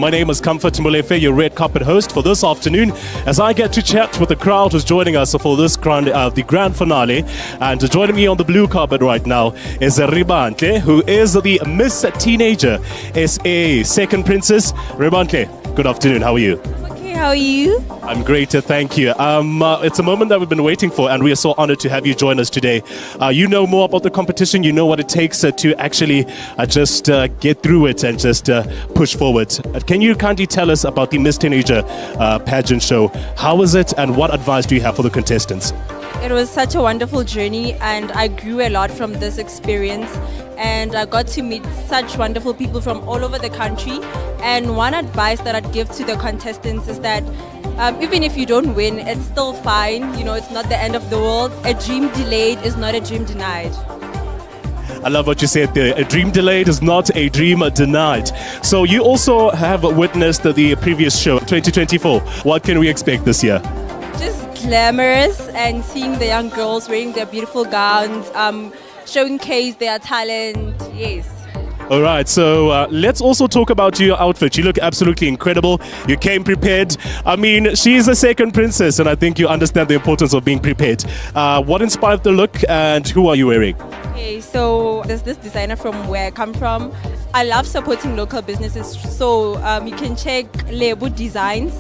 My name is Comfort Molefe, your red carpet host for this afternoon, as I get to chat with the crowd who's joining us for this the grand finale. And joining me on the blue carpet right now is Ribantle, who is the Miss Teenager SA Second Princess. Ribantle, good afternoon. How are you? How are you? I'm great, thank you. It's a moment that we've been waiting for, and we are so honored to have you join us today. You know more about the competition, you know what it takes to actually just get through it and just push forward. Can you kindly tell us about the Miss Teenager pageant show? How was it, and what advice do you have for the contestants? It was such a wonderful journey, and I grew a lot from this experience. And I got to meet such wonderful people from all over the country. And one advice that I'd give to the contestants is that even if you don't win, it's still fine. You know, it's not the end of the world. A dream delayed is not a dream denied. I love what you said there. A dream delayed is not a dream denied. So you also have witnessed the previous show, 2024. What can we expect this year? Just glamorous, and seeing the young girls wearing their beautiful gowns, showcase their talent. Yes. All right, so let's also talk about your outfit. You look absolutely incredible. You came prepared. I mean, she's a second princess, and I think you understand the importance of being prepared. What inspired the look, and who are you wearing? Okay, so there's this designer from where I come from. I love supporting local businesses, so you can check Lebu Designs.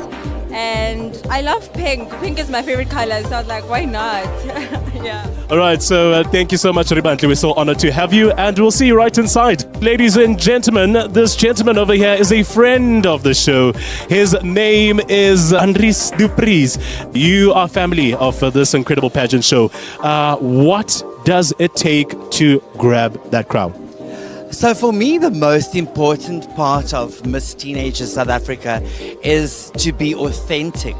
And I love pink. Pink is my favorite color, so I was like, why not? Yeah. All right, so thank you so much, Ribantle. We're so honored to have you, and we'll see you right inside. Ladies and gentlemen, this gentleman over here is a friend of the show. His name is Andries Dupries. You are family of this incredible pageant show. What does it take to grab that crown? So for me, the most important part of Miss Teenager South Africa is to be authentic,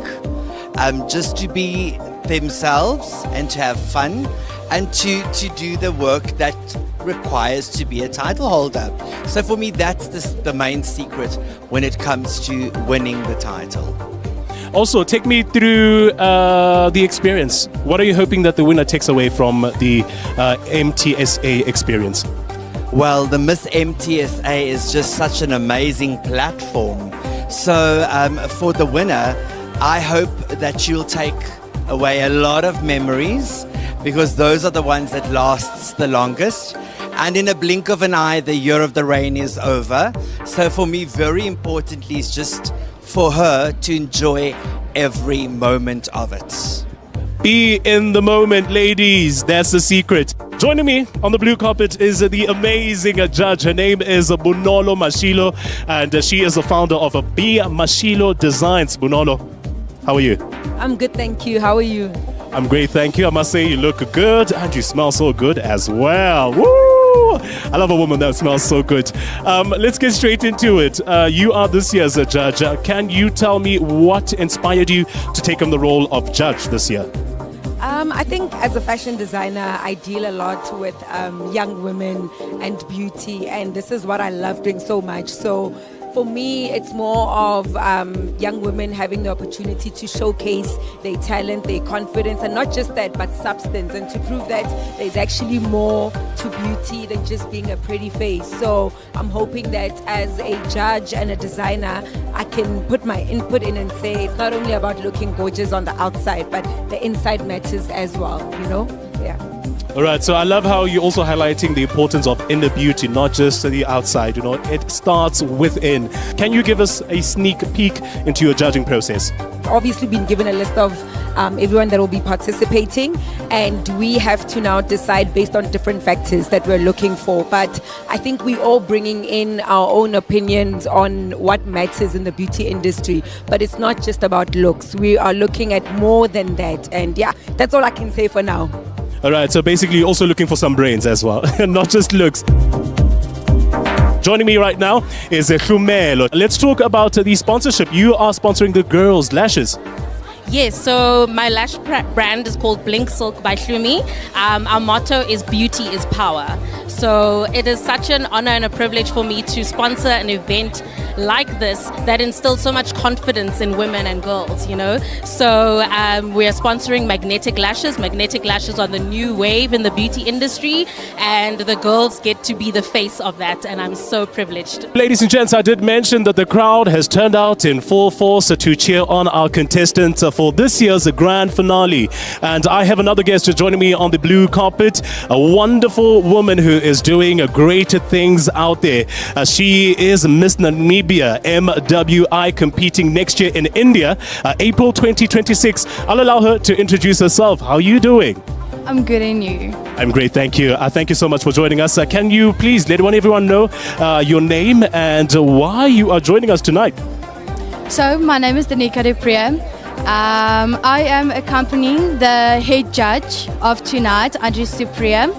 just to be themselves and to have fun and to do the work that requires to be a title holder. So for me, that's the main secret when it comes to winning the title. Also, take me through the experience. What are you hoping that the winner takes away from the MTSA experience? Well, the Miss MTSA is just such an amazing platform. So for the winner, I hope that you'll take away a lot of memories, because those are the ones that lasts the longest. And in a blink of an eye, the year of the rain is over. So for me, very importantly, is just for her to enjoy every moment of it. Be in the moment, ladies. That's the secret. Joining me on the blue carpet is the amazing judge. Her name is Bonolo Mashilo, and she is the founder of B Mashilo Designs. Bonolo, how are you? I'm good, thank you. How are you? I'm great, thank you. I must say you look good, and you smell so good as well. Woo! I love a woman that smells so good. Let's get straight into it. You are this year's judge. Can you tell me what inspired you to take on the role of judge this year? I think as a fashion designer, I deal a lot with young women and beauty, and this is what I love doing so much. So for me, it's more of young women having the opportunity to showcase their talent, their confidence, and not just that, but substance, and to prove that there's actually more to beauty than just being a pretty face. So I'm hoping that as a judge and a designer, I can put my input in and say it's not only about looking gorgeous on the outside, but the inside matters as well, you know? Yeah. All right, so I love how you're also highlighting the importance of inner beauty, not just the outside. You know, it starts within. Can you give us a sneak peek into your judging process? Obviously been given a list of everyone that will be participating, and we have to now decide based on different factors that we're looking for. But I think we're all bringing in our own opinions on what matters in the beauty industry. But it's not just about looks. We are looking at more than that. And yeah, that's all I can say for now. All right, so basically you're also looking for some brains as well, not just looks. Joining me right now is Khumelo. Let's talk about the sponsorship. You are sponsoring the girls' lashes. Yes, so my lash brand is called Blink Silk by Hlumi. Our motto is beauty is power. So it is such an honor and a privilege for me to sponsor an event like this that instills so much confidence in women and girls, you know. So we are sponsoring magnetic lashes. Magnetic lashes are the new wave in the beauty industry, and the girls get to be the face of that, and I'm so privileged. Ladies and gents, I did mention that the crowd has turned out in full force to cheer on our contestants for this year's grand finale. And I have another guest joining me on the blue carpet, a wonderful woman who is doing great things out there. She is Miss Namibia MWI, competing next year in India, April 2026. I'll allow her to introduce herself. How are you doing? I'm good, and you? I'm great, thank you. Thank you so much for joining us. Can you please let everyone know your name and why you are joining us tonight? So, my name is Danica de Priya. I am accompanying the head judge of tonight, Andries de Priya.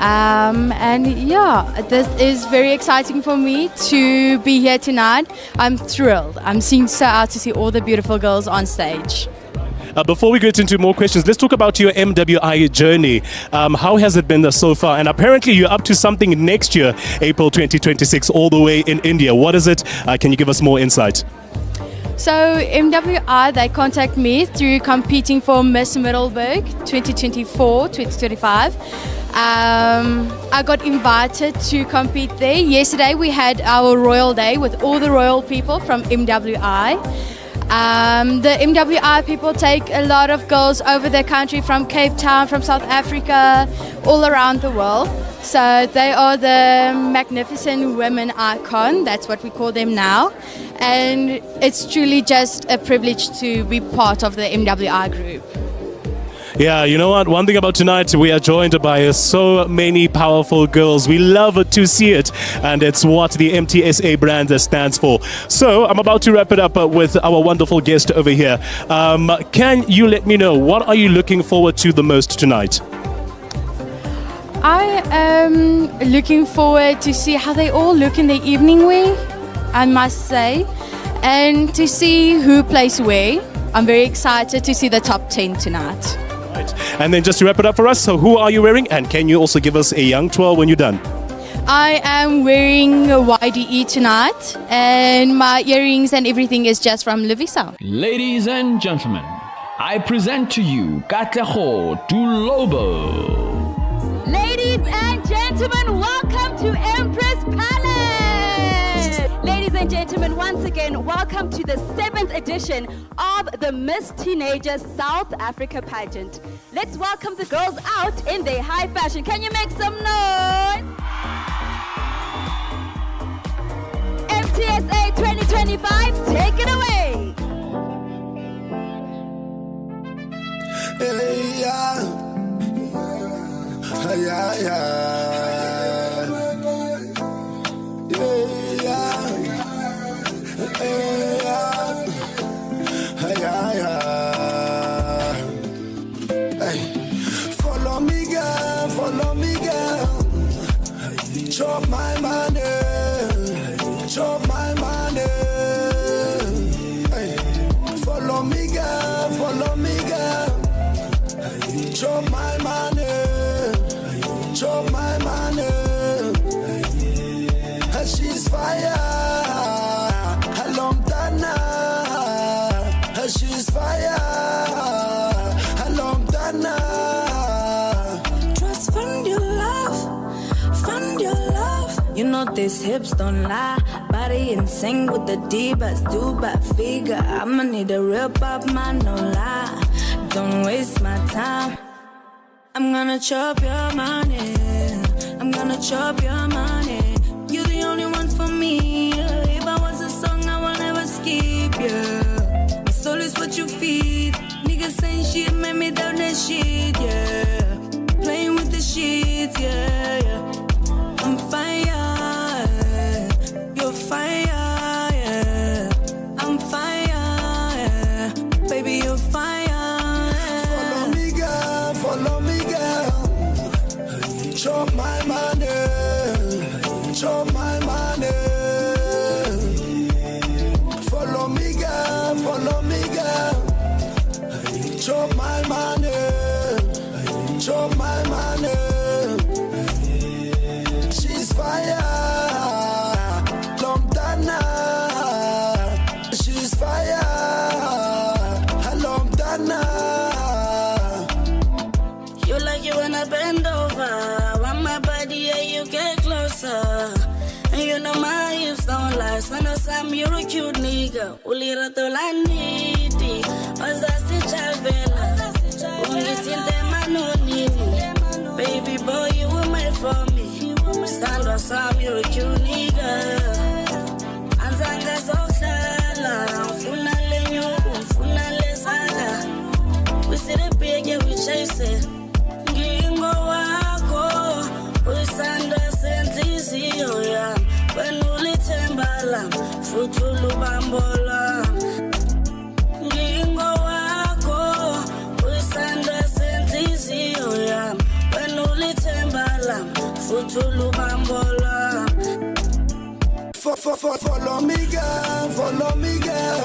And yeah, this is very exciting for me to be here tonight. I'm thrilled. I'm so out to see all the beautiful girls on stage. Before we get into more questions, let's talk about your MWI journey. How has it been so far? And apparently you're up to something next year, April 2026, all the way in India. What is it? Can you give us more insight? So MWI, they contact me through competing for Miss Middelburg 2024-2025. I got invited to compete there. Yesterday we had our royal day with all the royal people from MWI. The MWI people take a lot of girls over the country, from Cape Town, from South Africa, all around the world. So they are the magnificent women icon, that's what we call them now. And it's truly just a privilege to be part of the MWI group. Yeah, you know what? One thing about tonight, we are joined by so many powerful girls. We love to see it, and it's what the MTSA brand stands for. So I'm about to wrap it up with our wonderful guest over here. Can you let me know, what are you looking forward to the most tonight? I am looking forward to see how they all look in the evening wear, I must say, and to see who plays where. I'm very excited to see the top 10 tonight. Right. And then just to wrap it up for us, so who are you wearing? And can you also give us a young twirl when you're done? I am wearing a YDE tonight, and my earrings and everything is just from Loyiso. Ladies and gentlemen, I present to you Katlego Tulobo. Ladies and gentlemen, welcome to Empress Palace. Ladies and gentlemen, once again, welcome to the 7th edition of the Miss Teenager South Africa pageant. Let's welcome the girls out in their high fashion. Can you make some noise? MTSA 2025, take it away. Hey, yeah. Yeah, yeah. Follow me, girl. Chop my money. Chop my money. Follow me, girl. Chop my money. Chop my money. She's fire. She's fire. Trust, fund your love. You know these hips don't lie. Body in sync with the divas, do bad figure. I'ma need a real pop man, no lie. Don't waste my time. I'm gonna chop your money. You're the only ones for me. If I was a song, I will never skip you. My soul is what you feed. Niggas saying shit, made me down that shit, yeah. Playing with the sheets, yeah. I'm fire, you're fire, yeah. I'm fire, baby, you're fire. Follow me, girl. Chop my money. Chop my money. Follow me, girl. chop my money, chop my money. She's fire, long dana. She's fire, long dana. You like it when I bend over, want my body, yeah, you get closer. And you know my hips don't lie, so no Sam, you're a cute nigga. Ulira to la niti, ozasi chavela. Ungitinde manonini, baby boy, you were made for me. Stand or Sam, you're a cute nigga. Anzanga sohlala, ufuna lenyo, ufuna lesala. We see the big, yeah, we chase it. Ngingo wako, usanda sentizio ya. When ulitembala, futulu bambola. Ngingo wako, usanda sentizio ya. When ulitembala, futulu bambola. Follow me, girl, follow me, girl.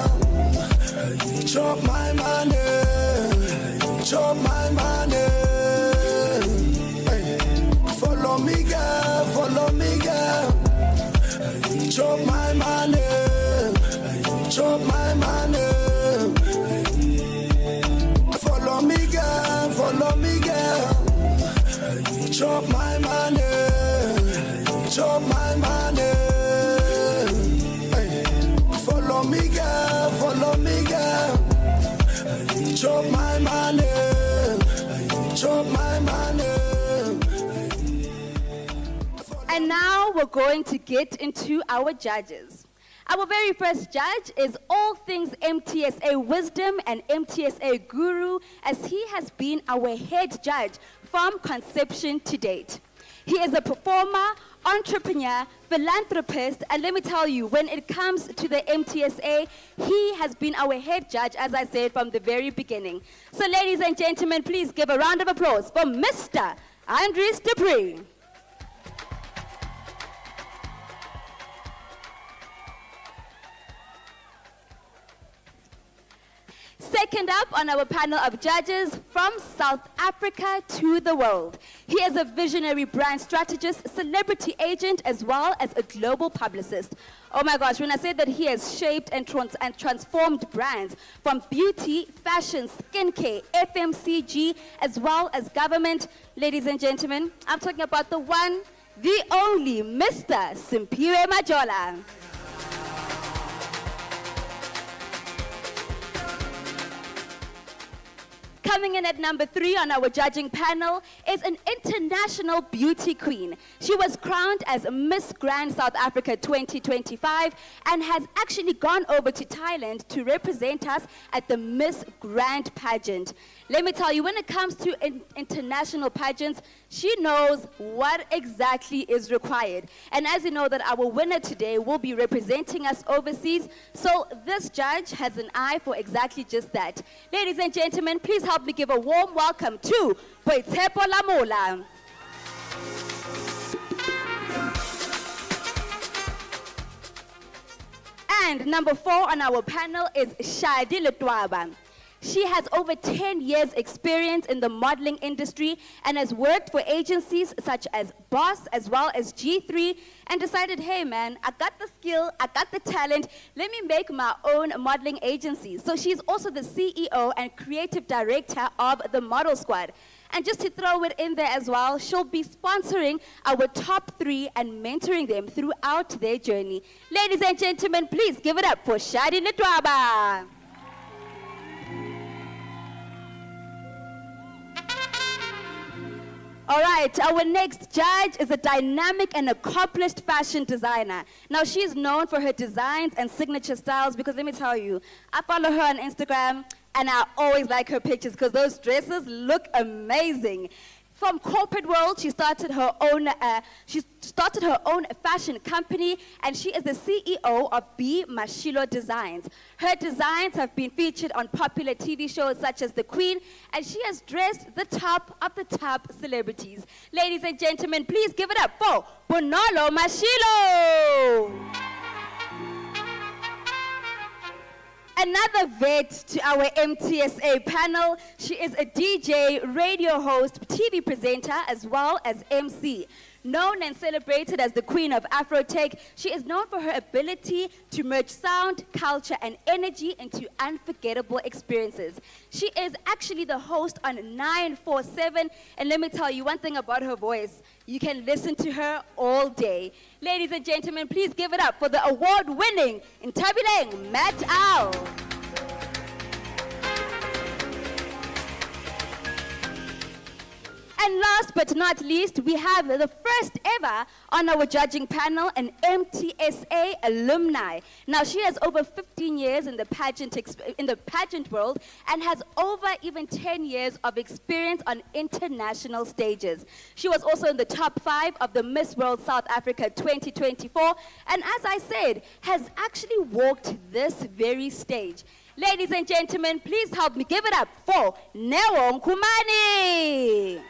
Chop my money, chop my money. Hey. Follow me, girl, follow me, girl. Chop my money, chop my money. Follow me, girl, follow me, girl. Chop my money, chop my money. Follow me, girl, follow me, girl. Chop my money, chop my money. And now we're going to get into our judges. Our very first judge is all things MTSA wisdom and MTSA guru, as he has been our head judge from conception to date. He is a performer, entrepreneur, philanthropist, and let me tell you, when it comes to the MTSA, he has been our head judge, as I said, from the very beginning. So ladies and gentlemen, please give a round of applause for Mr. Andries Dupree. Second up on our panel of judges, from South Africa to the world. He is a visionary brand strategist, celebrity agent, as well as a global publicist. Oh my gosh, when I say that he has shaped and transformed brands from beauty, fashion, skincare, FMCG, as well as government, ladies and gentlemen, I'm talking about the one, the only Mr. Simphiwe Majola. Coming in at number 3 on our judging panel is an international beauty queen. She was crowned as Miss Grand South Africa 2025 and has actually gone over to Thailand to represent us at the Miss Grand pageant. Let me tell you, when it comes to international pageants, she knows what exactly is required. And as you know that our winner today will be representing us overseas, so this judge has an eye for exactly just that. Ladies and gentlemen, please help me give a warm welcome to Boitshepo Lamola. And number 4 on our panel is Shadi Letwaba. She has over 10 years experience in the modeling industry and has worked for agencies such as Boss as well as G3 and decided, hey man, I got the skill, I got the talent, let me make my own modeling agency. So she's also the CEO and creative director of the Model Squad. And just to throw it in there as well, she'll be sponsoring our top 3 and mentoring them throughout their journey. Ladies and gentlemen, please give it up for Shadi Letwaba. All right, our next judge is a dynamic and accomplished fashion designer. Now, she's known for her designs and signature styles because let me tell you, I follow her on Instagram and I always like her pictures because those dresses look amazing. From corporate world, she started her own fashion company, and she is the CEO of B Mashilo Designs. Her designs have been featured on popular TV shows such as The Queen, and she has dressed the top of the top celebrities. Ladies and gentlemen, please give it up for Bonolo Mashilo. Another vet to our MTSA panel. She is a DJ, radio host, TV presenter, as well as MC. Known and celebrated as the queen of Afrotech, she is known for her ability to merge sound, culture, and energy into unforgettable experiences. She is actually the host on 947, and let me tell you one thing about her voice. You can listen to her all day. Ladies and gentlemen, please give it up for the award-winning Intabileng Matt Owl. And last but not least, we have the first ever on our judging panel, an MTSA alumni. Now, she has over 15 years in the pageant world and has over even 10 years of experience on international stages. She was also in the top 5 of the Miss World South Africa 2024, and as I said, has actually walked this very stage. Ladies and gentlemen, please help me give it up for Neo Nkumani.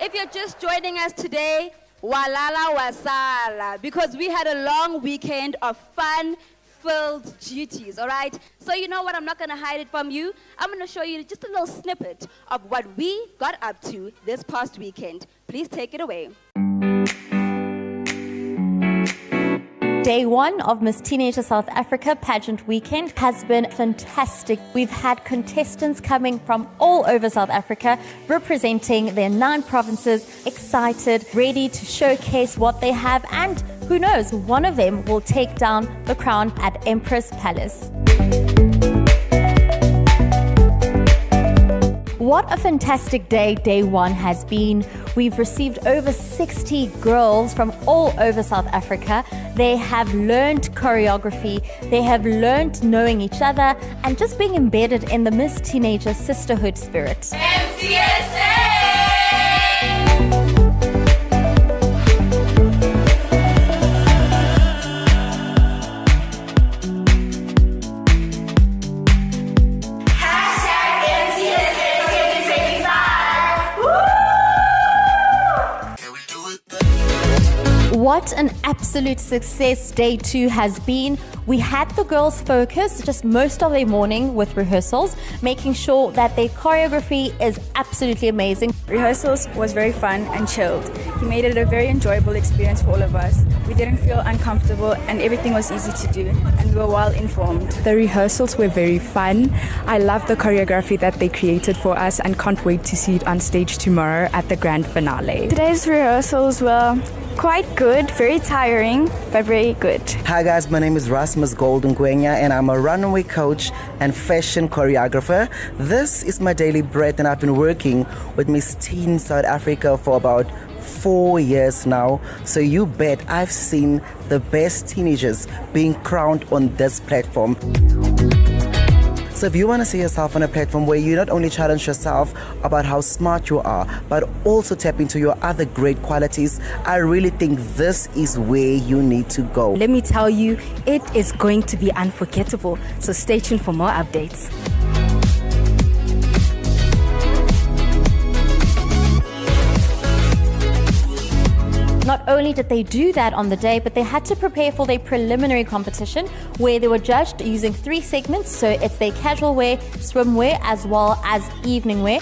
If you're just joining us today, walala wasala, because we had a long weekend of fun-filled duties, all right? So you know what? I'm not going to hide it from you. I'm going to show you just a little snippet of what we got up to this past weekend. Please take it away. Day one of Miss Teenager South Africa pageant weekend has been fantastic. We've had contestants coming from all over South Africa representing their 9 provinces, excited, ready to showcase what they have, and who knows, one of them will take down the crown at Empress Palace. What a fantastic day one has been. We've received over 60 girls from all over South Africa. They have learned choreography, they have learned knowing each other and just being embedded in the Miss Teenager sisterhood spirit. MTSA! What an absolute success day 2 has been. We had the girls focus just most of their morning with rehearsals, making sure that their choreography is absolutely amazing. Rehearsals was very fun and chilled. He made it a very enjoyable experience for all of us. We didn't feel uncomfortable and everything was easy to do and we were well informed. The rehearsals were very fun. I love the choreography that they created for us and can't wait to see it on stage tomorrow at the grand finale. Today's rehearsals were quite good, very tiring, but very good. Hi guys, my name is Rasmus Goldengwenya and I'm a runway coach and fashion choreographer. This is my daily bread and I've been working with Miss Teen South Africa for about 4 years now. So you bet I've seen the best teenagers being crowned on this platform. So if you want to see yourself on a platform where you not only challenge yourself about how smart you are, but also tap into your other great qualities, I really think this is where you need to go. Let me tell you, it is going to be unforgettable. So stay tuned for more updates. Not only did they do that on the day, but they had to prepare for their preliminary competition where they were judged using 3 segments. So it's their casual wear, swimwear, as well as evening wear.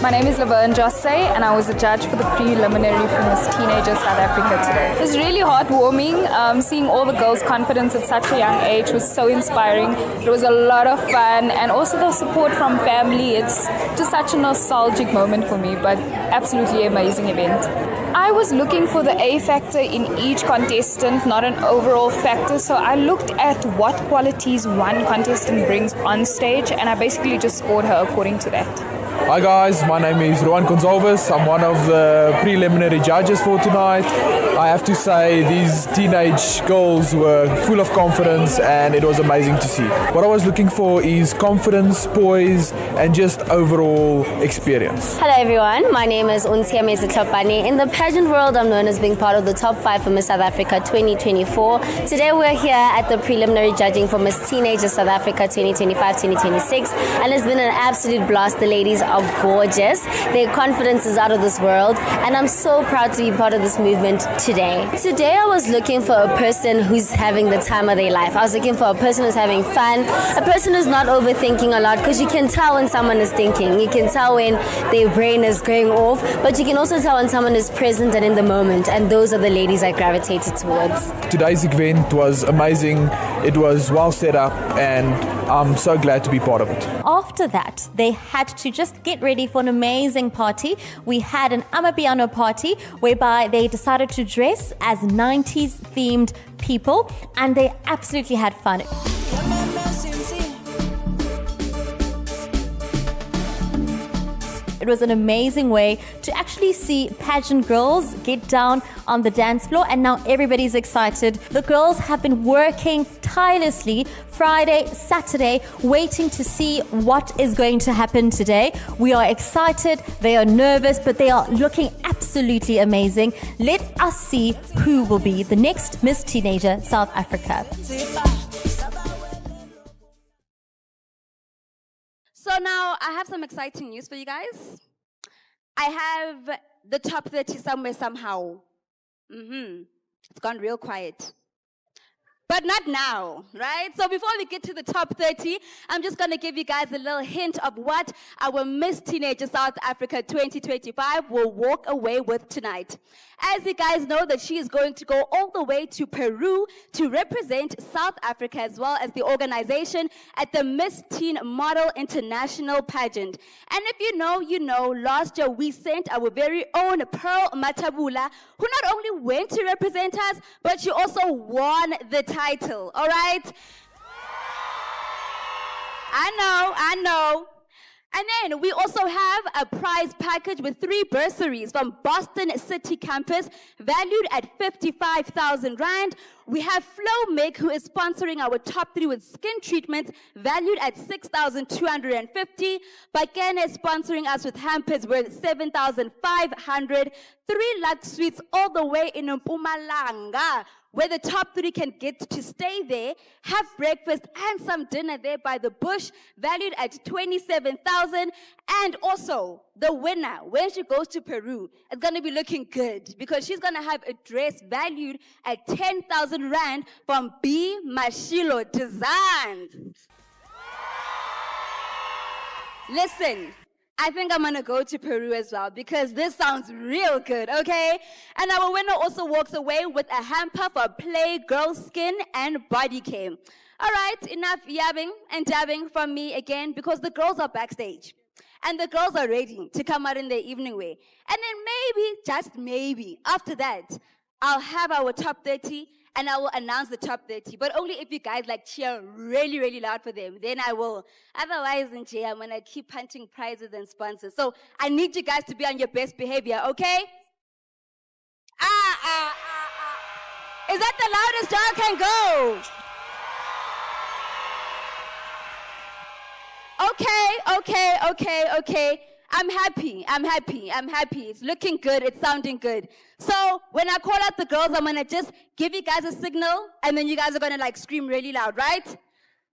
My name is Laverne Josse, and I was a judge for the preliminary for Miss Teenager South Africa today. It was really heartwarming. Seeing all the girls' confidence at such a young age was so inspiring. It was a lot of fun, and also the support from family. It's just such a nostalgic moment for me, but absolutely amazing event. I was looking for the A factor in each contestant, not an overall factor. So I looked at what qualities one contestant brings on stage, and I basically just scored her according to that. Hi guys, my name is Juan Gonzalez. I'm one of the preliminary judges for tonight. I have to say these teenage girls were full of confidence and it was amazing to see. What I was looking for is confidence, poise and just overall experience. Hello everyone, my name is Unsia Mezitlopani. In the pageant world, I'm known as being part of the top 5 for Miss South Africa 2024. Today we're here at the preliminary judging for Miss Teenager South Africa 2025-2026 and it's been an absolute blast. The ladies are gorgeous. Their confidence is out of this world and I'm so proud to be part of this movement today. Today I was looking for a person who's having the time of their life. I was looking for a person who's having fun, a person who's not overthinking a lot, because you can tell when someone is thinking. You can tell when their brain is going off, but you can also tell when someone is present and in the moment, and those are the ladies I gravitated towards. Today's event was amazing. It was well set up and I'm so glad to be part of it. After that, they had to just get ready for an amazing party. We had an Amapiano party whereby they decided to dress as 90s themed people and they absolutely had fun. It was an amazing way to actually see pageant girls get down on the dance floor and now everybody's excited. The girls have been working tirelessly Friday, Saturday, waiting to see what is going to happen today. We are excited, they are nervous, but they are looking absolutely amazing. Let us see who will be the next Miss Teenager South Africa. So now I have some exciting news for you guys. I have the top 30 somewhere somehow. It's gone real quiet. But not now, right? So before we get to the top 30, I'm just going to give you guys a little hint of what our Miss Teenager South Africa 2025 will walk away with tonight. As you guys know that she is going to go all the way to Peru to represent South Africa as well as the organization at the Miss Teen Model International Pageant. And if you know, you know, last year we sent our very own Pearl Matabula, who not only went to represent us, but she also won the title, all right? I know. And then we also have a prize package with 3 bursaries from Boston City campus valued at 55,000 Rand. We have Flowmake, who is sponsoring our top 3 with skin treatments valued at 6,250. Bakene is sponsoring us with hampers worth 7,500. 3 Lux Suites all the way in Mpumalanga, where the top 3 can get to stay there, have breakfast and some dinner there by the bush, valued at 27,000. And also, the winner, when she goes to Peru, is going to be looking good because she's going to have a dress valued at 10,000 Rand from B. Mashilo Designs. Listen, I think I'm going to go to Peru as well because this sounds real good, okay? And our winner also walks away with a hamper for Play Girl Skin and Body Care. All right, enough yabbing and dabbing from me again because the girls are backstage. And the girls are ready to come out in their evening wear. And then maybe, just maybe, after that, I'll have our top 30 and I will announce the top 30. But only if you guys like cheer really, really loud for them. Then I will. Otherwise, I'm going to keep hunting prizes and sponsors. So I need you guys to be on your best behavior, okay? Is that the loudest y'all can go? Okay. I'm happy. It's looking good. It's sounding good. So when I call out the girls, I'm going to just give you guys a signal, and then you guys are going to like scream really loud, right?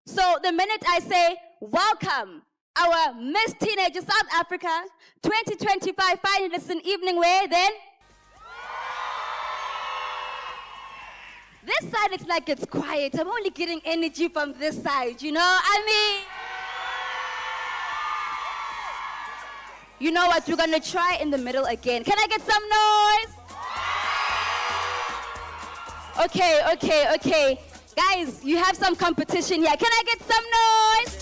So the minute I say, welcome, our Miss Teenager South Africa 2025 finalists in evening wear, then this side, it's like it's quiet. I'm only getting energy from this side, you know? You know what? We're gonna try in the middle again. Can I get some noise? Okay. Guys, you have some competition here. Can I get some noise?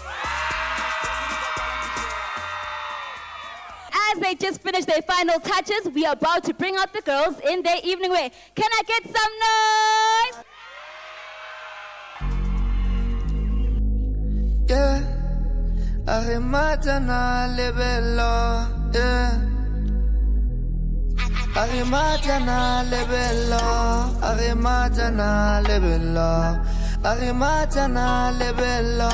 As they just finished their final touches, we are about to bring out the girls in their evening wear. Can I get some noise? Yeah, Arimatana lebelo. Yeah, Arimatana lebelo. Arimatana lebelo. Arimatana lebelo.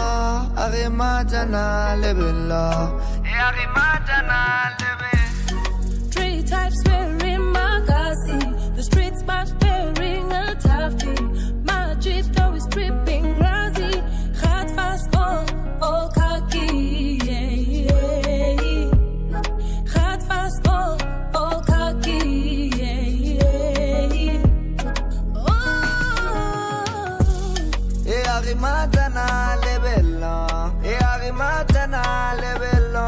Arimatana lebelo. Arimatana lebelo. 3 types wearing magazine. The streets back wearing a taffy. My Jeep though is dripping grassy. Gaat vast all khaki. Gaat vast all khaki. Arimatana lebelo. Arimatana lebelo.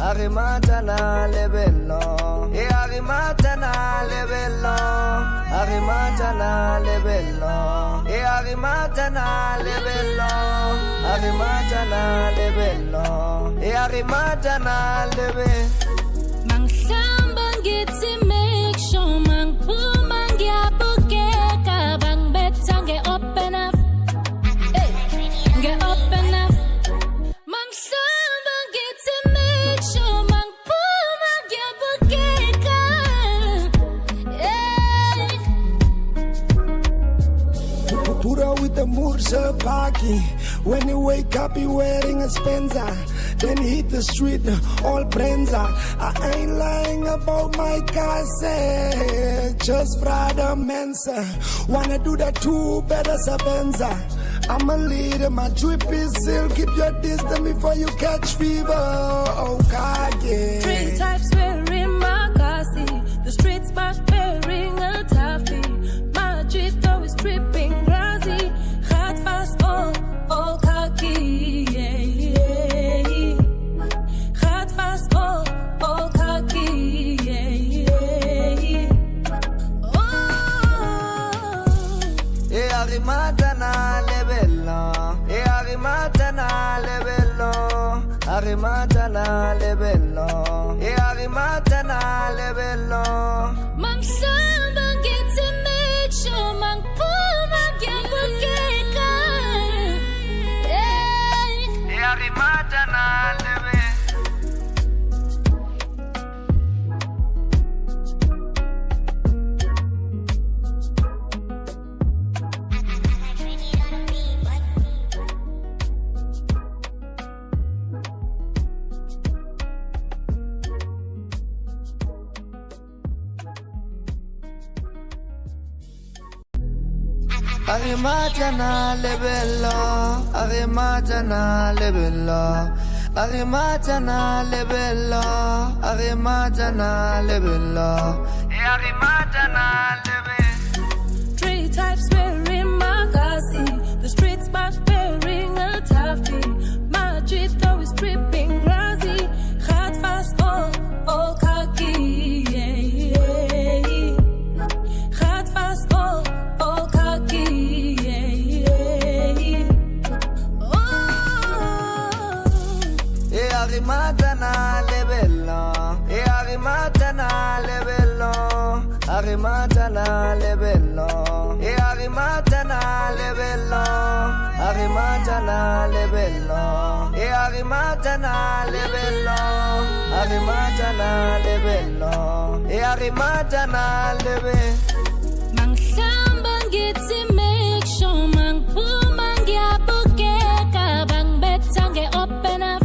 Arimatana lebelo. Arimatana lebelo. Arimatana lebelo. Arimatana lebelo. Arimatana lebelo. Arimatana lebelo. Mangihlamba ngithi make sure mangiphuma ngiyabukeka bangibetha nge-open up. Nge-open up. Mangihlamba ngithi make sure mangiphuma ngiyabukeka. Pura with the Mursa Paki. When you wake up, you wearing a Spencer. Then hit the street, all Brenza. I ain't lying about my cassette. Just Frada Mensa. Wanna do that too, better Sabenza. I'm a leader, my drip is silk. Keep your distance before you catch fever. Oh, God, yeah. 3 types wearing magazine. The streets back wearing a taffy. My Jeep though is dripping grassy. Gaat vast all khaki. Gaat vast all khaki. Arimatana lebelo. Arimatana lebelo. Arimatana lebelo. Arimatana lebelo. Mangihlamba ngithi make sure mangiphuma ngiyabukeka. Arimatana lebelo. Arimatana lebelo. Arimatana lebelo. Arimatana lebelo. Arimatana lebelo. Arimatana lebelo. 3 types wearing magazine. The streets back wearing a taffy. My Jeep though is dripping grassy. Gaat vast all khaki. Gaat vast all khaki. Arimatana lebelo. Arimatana lebelo. Arimatana lebelo. Arimatana lebelo. Arimatana lebelo. Arimatana lebelo. Arimatana lebelo. Arimatana lebelo. Mangihlamba ngithi make sure mangiphuma ngiyabukeka bangibetha nge-open up.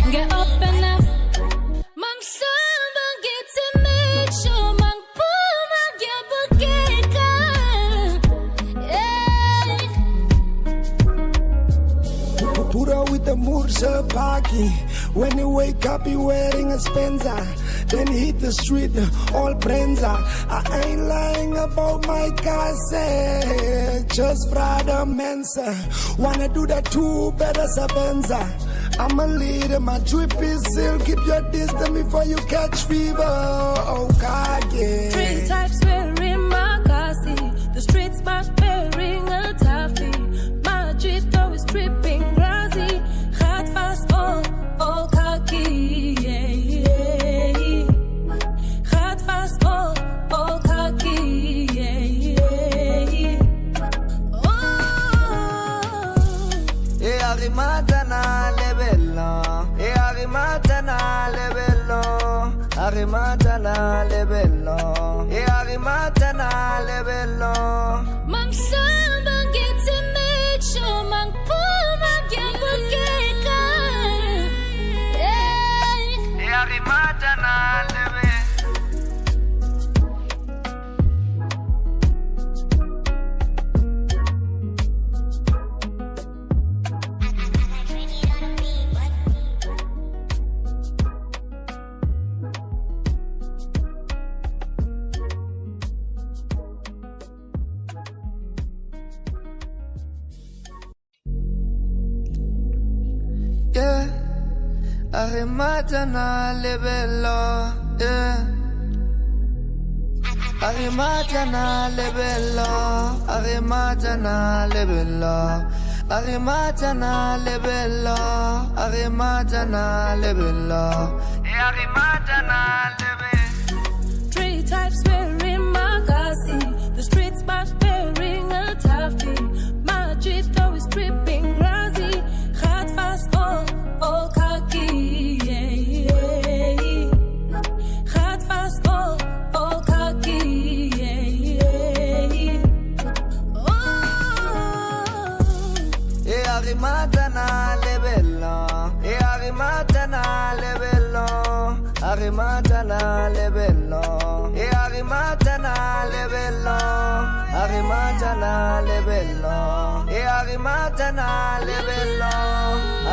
Nge-open up. Mangihlamba ngithi make sure mangiphuma ngiyabukeka. Pura with the Mursa Paki. When you wake up, you wearing a Spencer. Then hit the street, all Brenza. I ain't lying about my cassette. Just Frada Mensa. Wanna do that too, better Sabenza. I'm a leader, my drip is still. Keep your distance before you catch fever. Oh God, yeah. Three types wearing my kasi. The streets back wearing a taffy. My Jito is dripping grassy. Gaat vast all khaki. Yeah, yeah. Gaat vast all khaki. Yeah, yeah. E arimatana lebello, e arimatana lebello, arimatana lebello, e arimatana lebello. Mang samba gets a make sure mang puma get bukeka. E arimatana lebello. Yeah, arimatana lebello, yeah. Arimatana lebello, arimatana lebello, arimatana lebello, arimatana lebello, arimatana lebello. Three types wearing my kasi. The streets back wearing a taffy. My Jito is dripping grassy. Gaat vast all khaki. Yeah, yeah. Gaat vast all khaki. Yeah, yeah. E arimatana lebello, e arimatana lebello, arimatana lebello, e arimatana lebello, arimatana lebello, e arimatana lebello,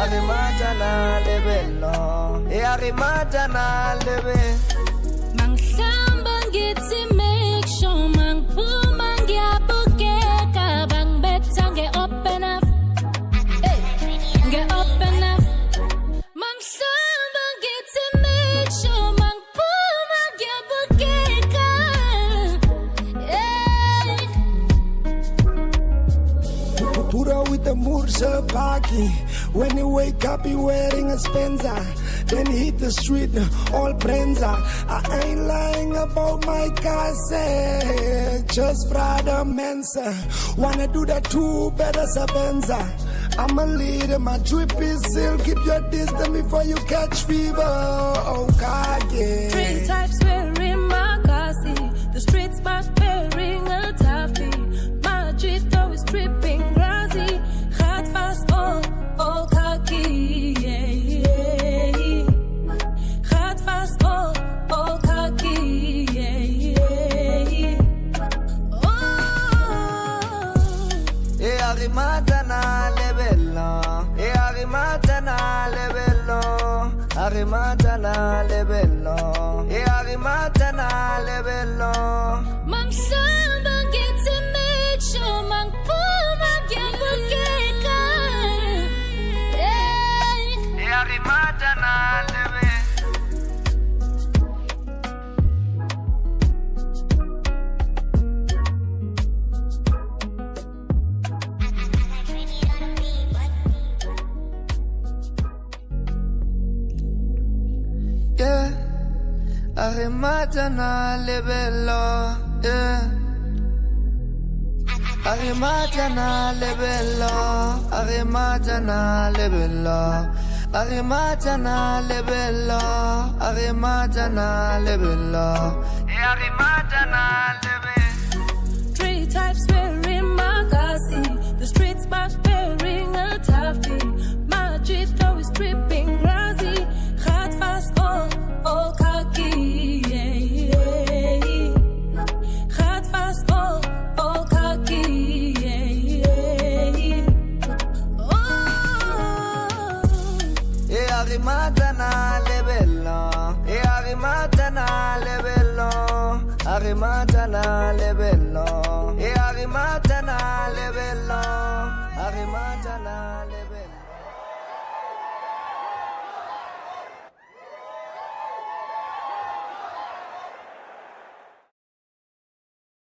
arimatana lebello, e arimatana lebello. Mang samba ngitsi make sure mang puma ngiyabukeka bang betha nge open up. Get up enough. Mang samba ngitsi make sure mang puma ngiyabukeka. Pura with the Mursa Paki. When you wake up, you wearing a Spencer. Then hit the street, all Brenza. I ain't lying about my casa. Just Frada Mensa. Wanna do that too, better Sabenza. I'm a leader, my drip is still. Keep your distance before you catch fever. Oh God, yeah. Three types wearing my kasi. The streets back wearing a taffy. My Jito is dripping grassy. Gaat vast all khaki. Yeah, yeah. Gaat vast all khaki. Yeah, yeah. E arimatana lebello, e arimatana lebello, arimatana lebello, e arimatana lebello. Mang samba gets a make sure mang puma get bukeka. E arimatana lebello. Yeah, arimatana lebello, yeah. Arimatana lebello, arimatana lebello, arimatana lebello, arimatana lebello, arimatana lebello. Three types wearing my kasi. The streets back wearing a taffy. My Jito is dripping grassy. Gaat vast all khaki. Yeah, yeah. Gaat vast all khaki. Yeah, yeah. E arimatana lebello, e arimatana lebello, arimatana lebello, e arimatana lebello, arimatana lebello.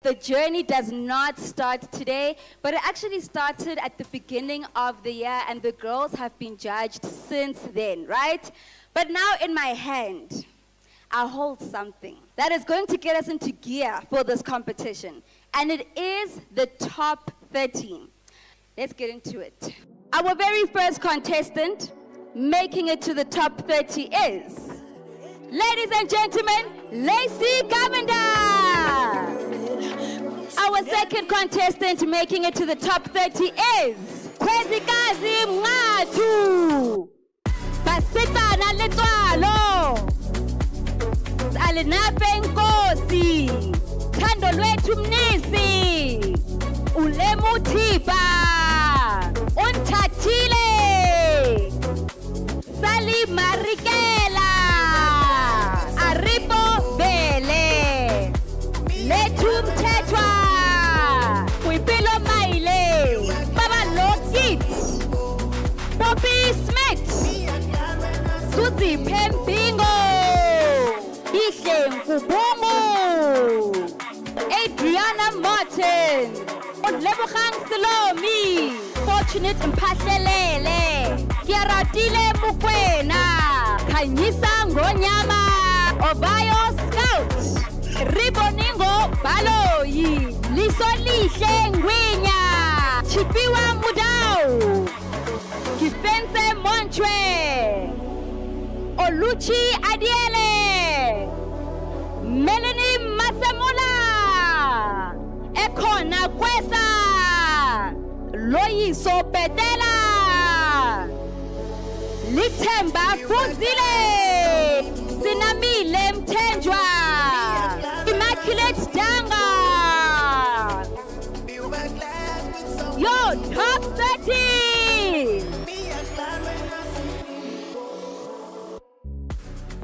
The journey does not start today, but it actually started at the beginning of the year, and the girls have been judged since then, right? But now in my hand, I hold something that is going to get us into gear for this competition, and it is the top 13. Let's get into it. Our very first contestant making it to the top 30 is, ladies and gentlemen, Lacey Govender. Our second contestant making it to the top 30 is Kwezikazi Mngatu. Basetsana Letsoalo. Alinape Nkosi. Thando lwethu Mnisi. Ulemu Thiba. Unthathile. Sali Marikela. Aripo Bele. Lethu Mthethwa. Uipilo Maile. Baba Lokit. Poppy Smith. Suzy Pempingo. Bihle Nkubungu. Adriana Martin. Lebogang Silomi. Fortunate Mphahlelele. Kiaratile Mukwena. Khanyisa Ngonyama. Obayo Scout. Riboningo Baloyi. Lisolihle Ngwinya. Chipiwa Mudau. Kifense Monchwe. Oluchi Adiele. Melanie Masamula. Ekona Kwesa. Loyiso Petela. Lithemba Fuzile. Sinamile Mthenjwa. Immaculate Danga. Yo, top 30.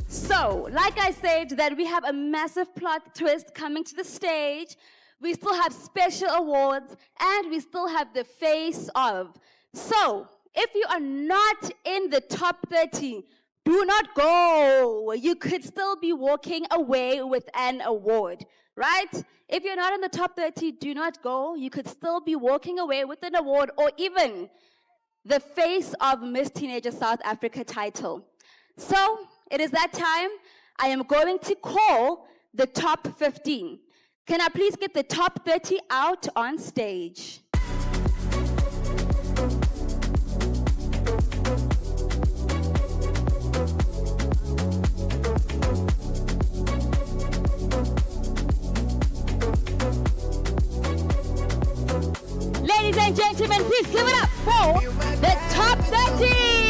So, like I said, that we have a massive plot twist coming to the stage. We still have special awards, and we still have the face of. So, if you are not in the top 30, do not go. You could still be walking away with an award, right? If you're not in the top 30, do not go. You could still be walking away with an award or even the Face of Miss Teenager South Africa title. So, it is that time. I am going to call the top 15. Can I please get the top 30 out on stage? Ladies and gentlemen, please give it up for the top 30.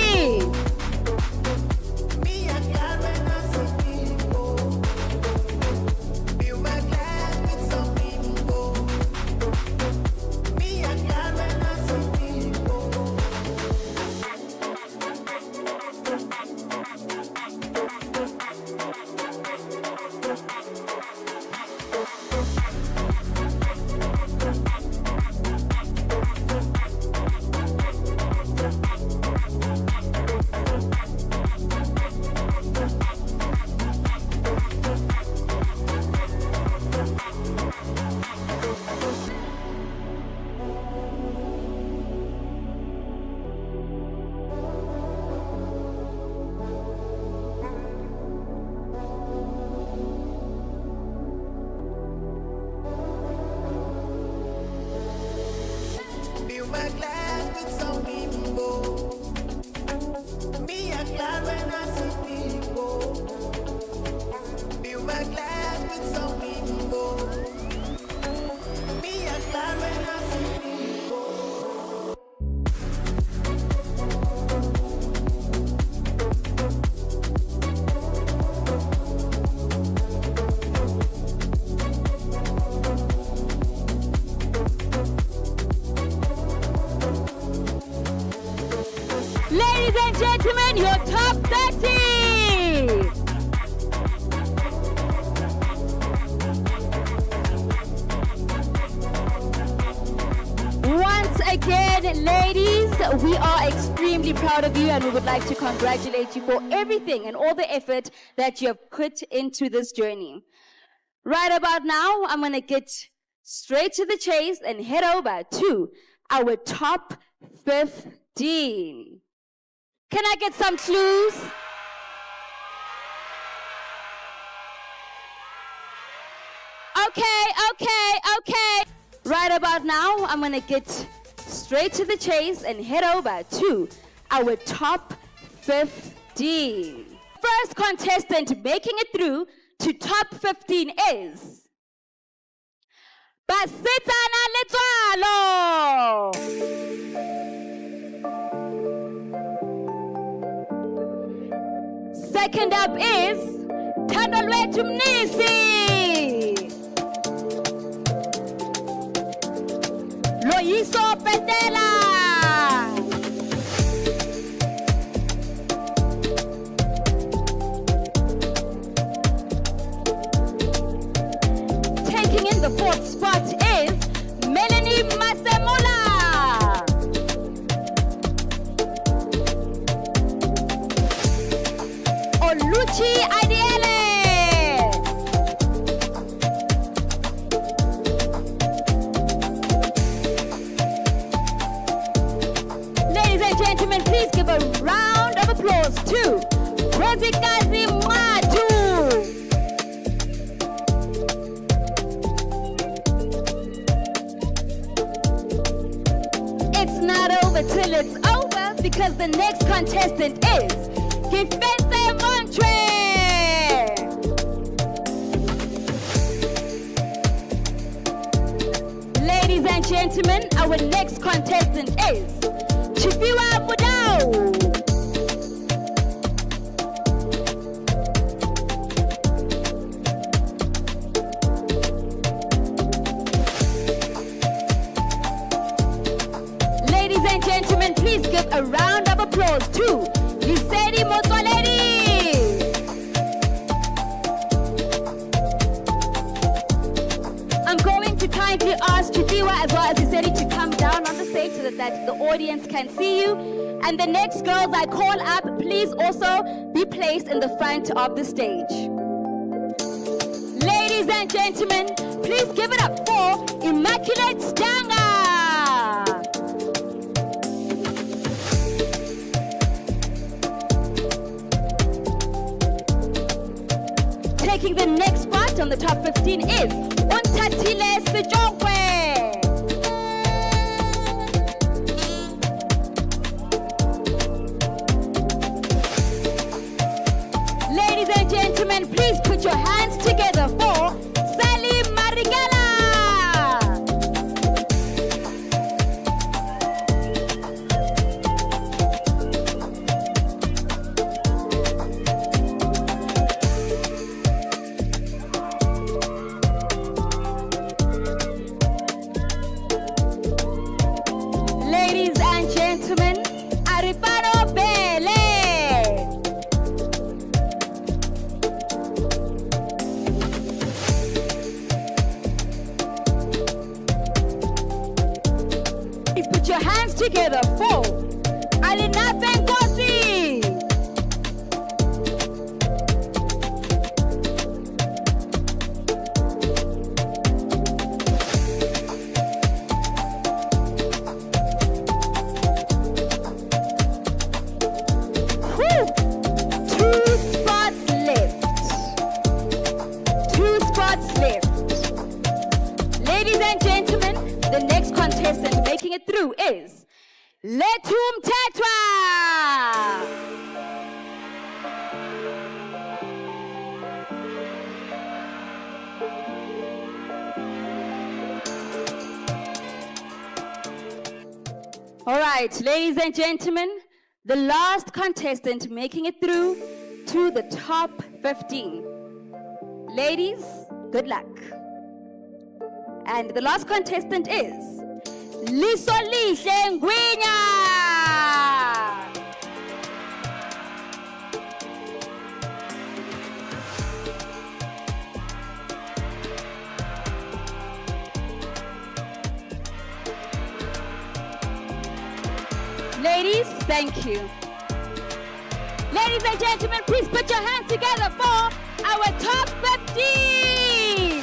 Ladies and gentlemen, your top 30. Once again, ladies, we are extremely proud of you and we would like to congratulate you for everything and all the effort that you have put into this journey. Right about now, I'm going to get straight to the chase and head over to our top 15. Can I get some clues? Okay. Right about now, I'm gonna get straight to the chase and head over to our top 15. First contestant making it through to top 15 is Basetsana Letsoalo. Second up is Tandolwethu Mnisi. Loyiso Petela. Taking in the fourth spot is Melanie Masemola. Oluchi Ideale. Ladies and gentlemen, please give a round of applause to Rosikazi Madu. It's not over till it's over, because the next contestant is Kifense Montre. Ladies and gentlemen, our next contestant is Chifiwa Budau. Ladies and gentlemen, please give a round of applause to Lesedi Motswaledi. I'm going to kindly ask Chifiwa as well as Lesedi to come down on the stage so that the audience can see you. And the next girls I call up, please also be placed in the front of the stage. Ladies and gentlemen, please give it up for Immaculate Stanga. Taking the next spot on the top 15 is Untatile Sejongwe. Ladies and gentlemen, please put your hands together for Sally Marigala. Ladies and gentlemen, Aripano Bele. Please put your hands together for Alina Benkosi. Whew. Two spots left. Ladies and gentlemen, the next contestant making it through is Letum Tetwa. All right, ladies and gentlemen, the last contestant making it through to the top 15. Ladies, good luck. And the last contestant is Lisolihle Ngwinya. Ladies, thank you. Ladies and gentlemen, please put your hands together for our top 15.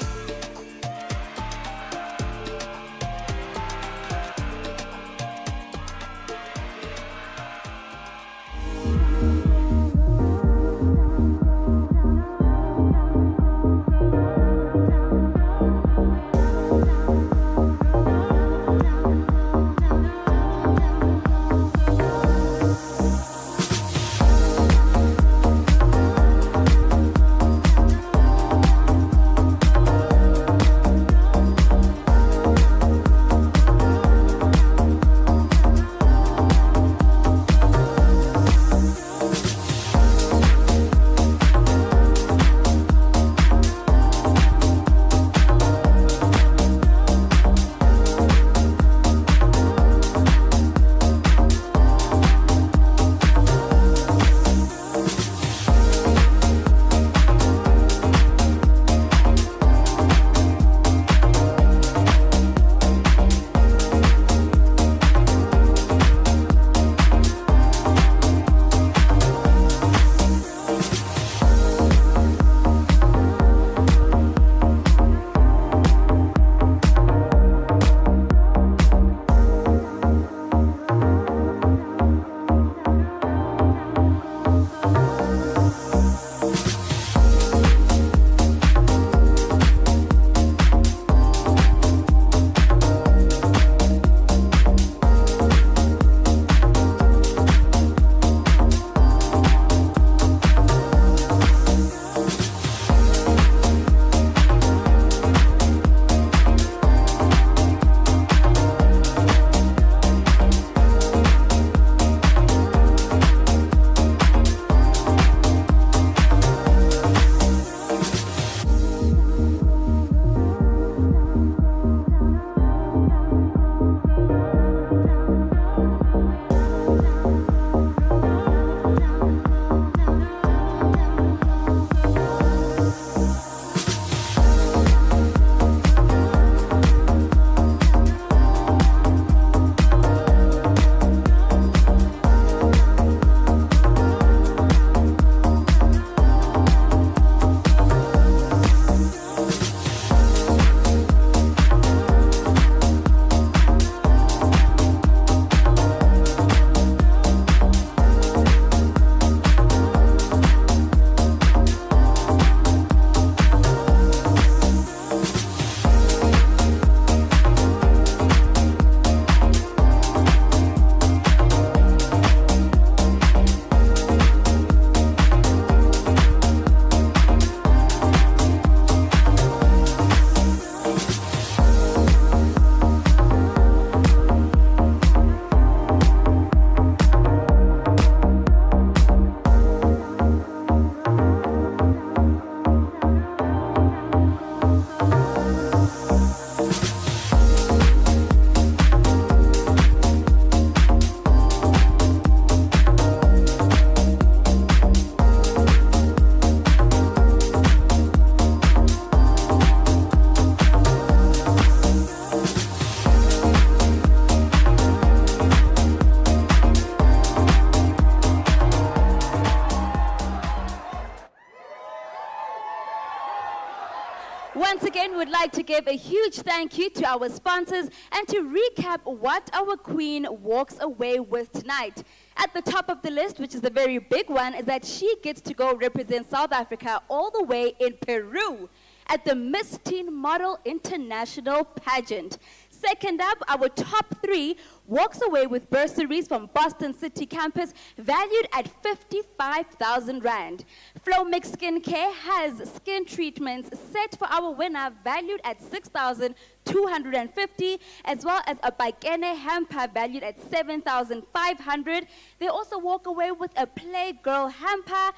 like to give a huge thank you to our sponsors and to recap what our queen walks away with tonight. At the top of the list, which is the very big one, is that she gets to go represent South Africa all the way in Peru at the Miss Teen Model International Pageant. Second up, our top three walks away with bursaries from Boston City campus valued at 55,000 Rand. Flowmix Skincare has skin treatments set for our winner valued at 6,250, as well as a Bikene hamper valued at 7,500. They also walk away with a Playgirl hamper,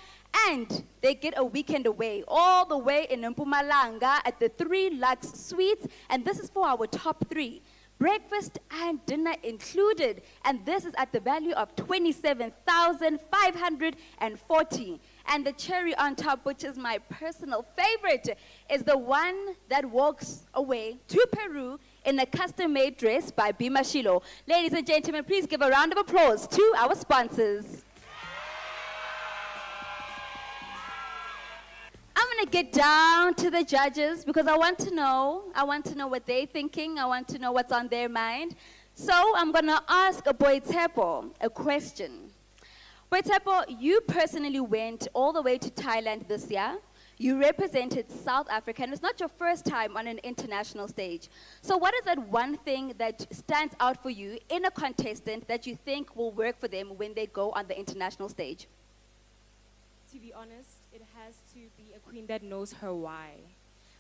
and they get a weekend away, all the way in Mpumalanga at the 3 Lux Suites, and this is for our top three. Breakfast and dinner included, and this is at the value of 27,540. And the cherry on top, which is my personal favorite, is the one that walks away to Peru in a custom-made dress by Bima Shilo. Ladies and gentlemen, please give a round of applause to our sponsors. I'm gonna get down to the judges because I want to know what they're thinking. I want to know what's on their mind. So I'm gonna ask Boitepo a question. Boitepo, you personally went all the way to Thailand this year. You represented South Africa, and it's not your first time on an international stage. So what is that one thing that stands out for you in a contestant that you think will work for them when they go on the international stage? To be honest, it has to be a queen that knows her why.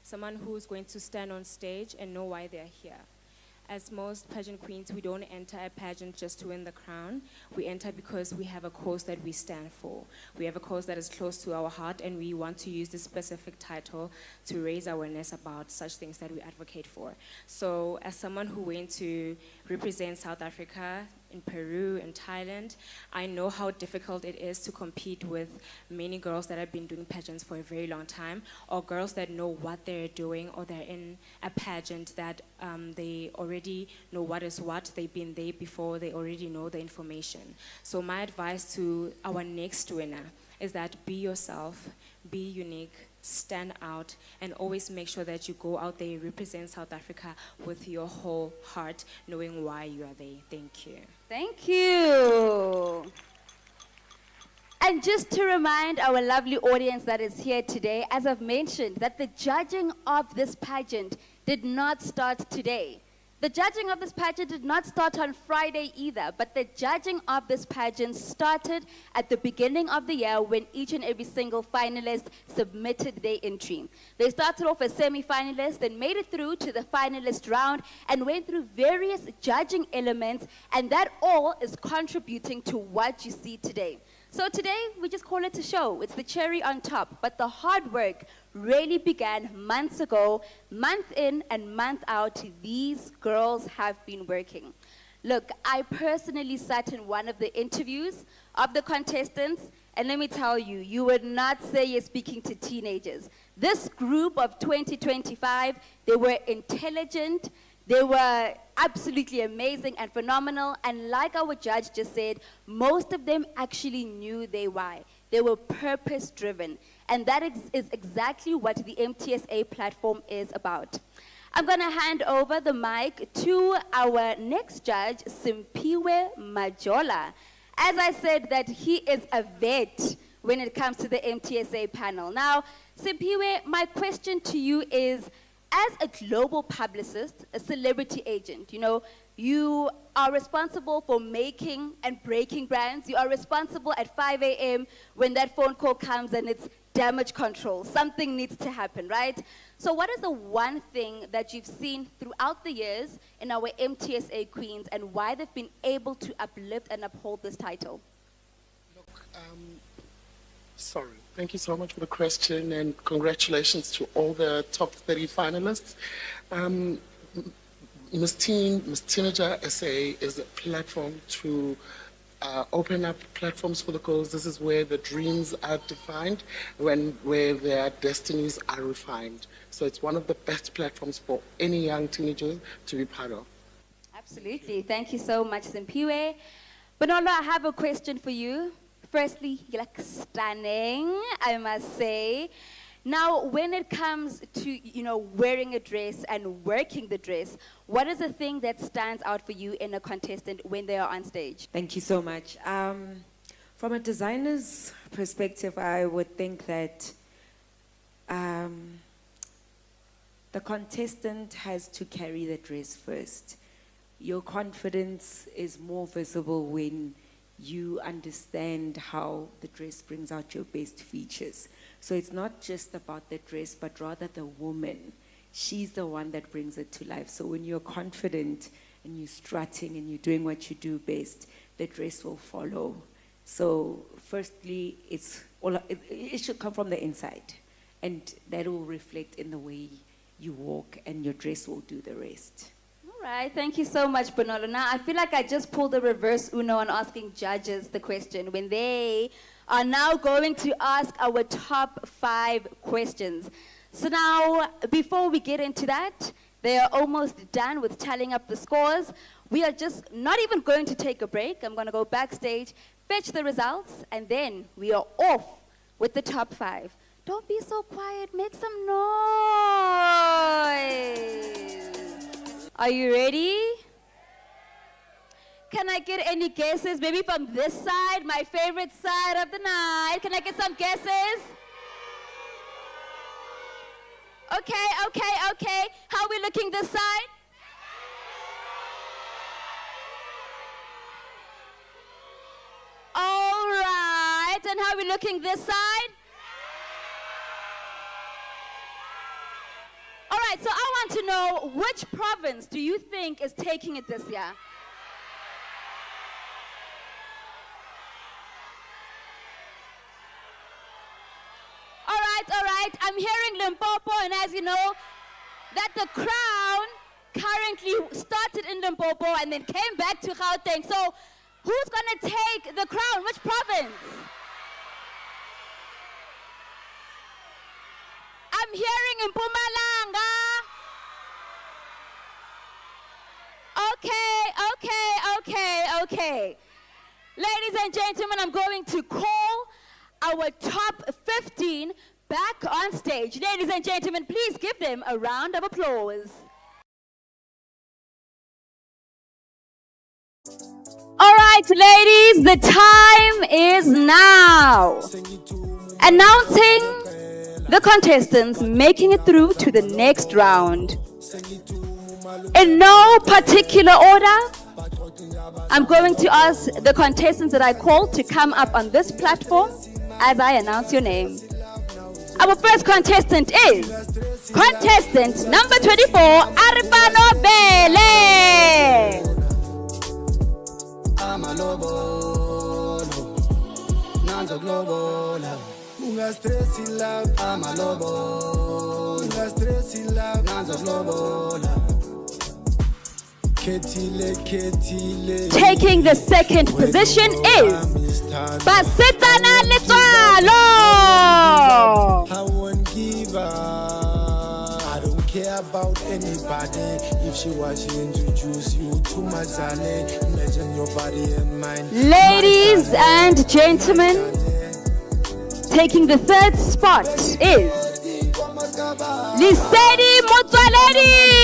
Someone who's going to stand on stage and know why they're here. As most pageant queens, we don't enter a pageant just to win the crown. We enter because we have a cause that we stand for. We have a cause that is close to our heart, and we want to use this specific title to raise awareness about such things that we advocate for. So as someone who went to represent South Africa in Peru and Thailand, I know how difficult it is to compete with many girls that have been doing pageants for a very long time, or girls that know what they're doing, or they're in a pageant that they already know what is what, they've been there before, they already know the information. So my advice to our next winner is that be yourself, be unique, stand out, and always make sure that you go out there, represent South Africa with your whole heart, knowing why you are there. Thank you. Thank you. And just to remind our lovely audience that is here today, as I've mentioned, that the judging of this pageant did not start today. The judging of this pageant did not start on Friday either, but the judging of this pageant started at the beginning of the year when each and every single finalist submitted their entry. They started off as semi-finalists, then made it through to the finalist round and went through various judging elements, and that all is contributing to what you see today. So today, we just call it a show. It's the cherry on top, but the hard work really began months ago. Month in and month out, these girls have been working. Look, I personally sat in one of the interviews of the contestants, and let me tell you, you would not say you're speaking to teenagers. This group of 2025, they were intelligent, they were absolutely amazing and phenomenal, and like our judge just said, most of them actually knew their why. They were purpose-driven, and that is exactly what the MTSA platform is about. I'm going to hand over the mic to our next judge, Simpiwe Majola. As I said, that he is a vet when it comes to the MTSA panel. Now, Simpiwe, my question to you is, as a global publicist, a celebrity agent, you are responsible for making and breaking brands. You are responsible at 5 a.m. when that phone call comes and it's damage control. Something needs to happen, right? So what is the one thing that you've seen throughout the years in our MTSA queens and why they've been able to uplift and uphold this title? Sorry. Thank you so much for the question, and congratulations to all the top 30 finalists. Miss Teenager SA is a platform to open up platforms for the girls. This is where the dreams are defined, where their destinies are refined. So it's one of the best platforms for any young teenager to be part of. Absolutely. Thank you so much, Simpiwe. Bonolo, I have a question for you. Firstly, you look stunning, I must say. Now, when it comes to, wearing a dress and working the dress, what is the thing that stands out for you in a contestant when they are on stage? Thank you so much. From a designer's perspective, I would think that the contestant has to carry the dress first. Your confidence is more visible when you understand how the dress brings out your best features. So it's not just about the dress, but rather the woman. She's the one that brings it to life. So when you're confident and you're strutting and you're doing what you do best, the dress will follow. So firstly, it should come from the inside, and that will reflect in the way you walk, and your dress will do the rest. All right, thank you so much, Bonolo. Now, I feel like I just pulled the reverse Uno on asking judges the question when they are now going to ask our top 5 questions. So now, before we get into that, they are almost done with tallying up the scores. We are just not even going to take a break. I'm going to go backstage, fetch the results, and then we are off with the top 5. Don't be so quiet. Make some noise. Are you ready? Can I get any guesses? Maybe from this side, my favorite side of the night. Can I get some guesses? Okay. How are we looking this side? All right. And how are we looking this side? All right, so I want to know, which province do you think is taking it this year? All right. I'm hearing Limpopo, and as you know, that the crown currently started in Limpopo and then came back to Gauteng. So who's going to take the crown? Which province? I'm hearing in Mpumalanga. Okay. Ladies and gentlemen, I'm going to call our top 15 back on stage. Ladies and gentlemen, please give them a round of applause. All right, ladies, the time is now. Announcing the contestants making it through to the next round. In no particular order, I'm going to ask the contestants that I called to come up on this platform as I announce your name. Our first contestant is contestant number 24, Arifano Bele. Taking the second position is Basetsana Letsoalo. I won't give her. I don't care about anybody. If she was to introduce you to my Zale, imagine your body and mine. Ladies and gentlemen, taking the third spot is Lesedi Motswaledi.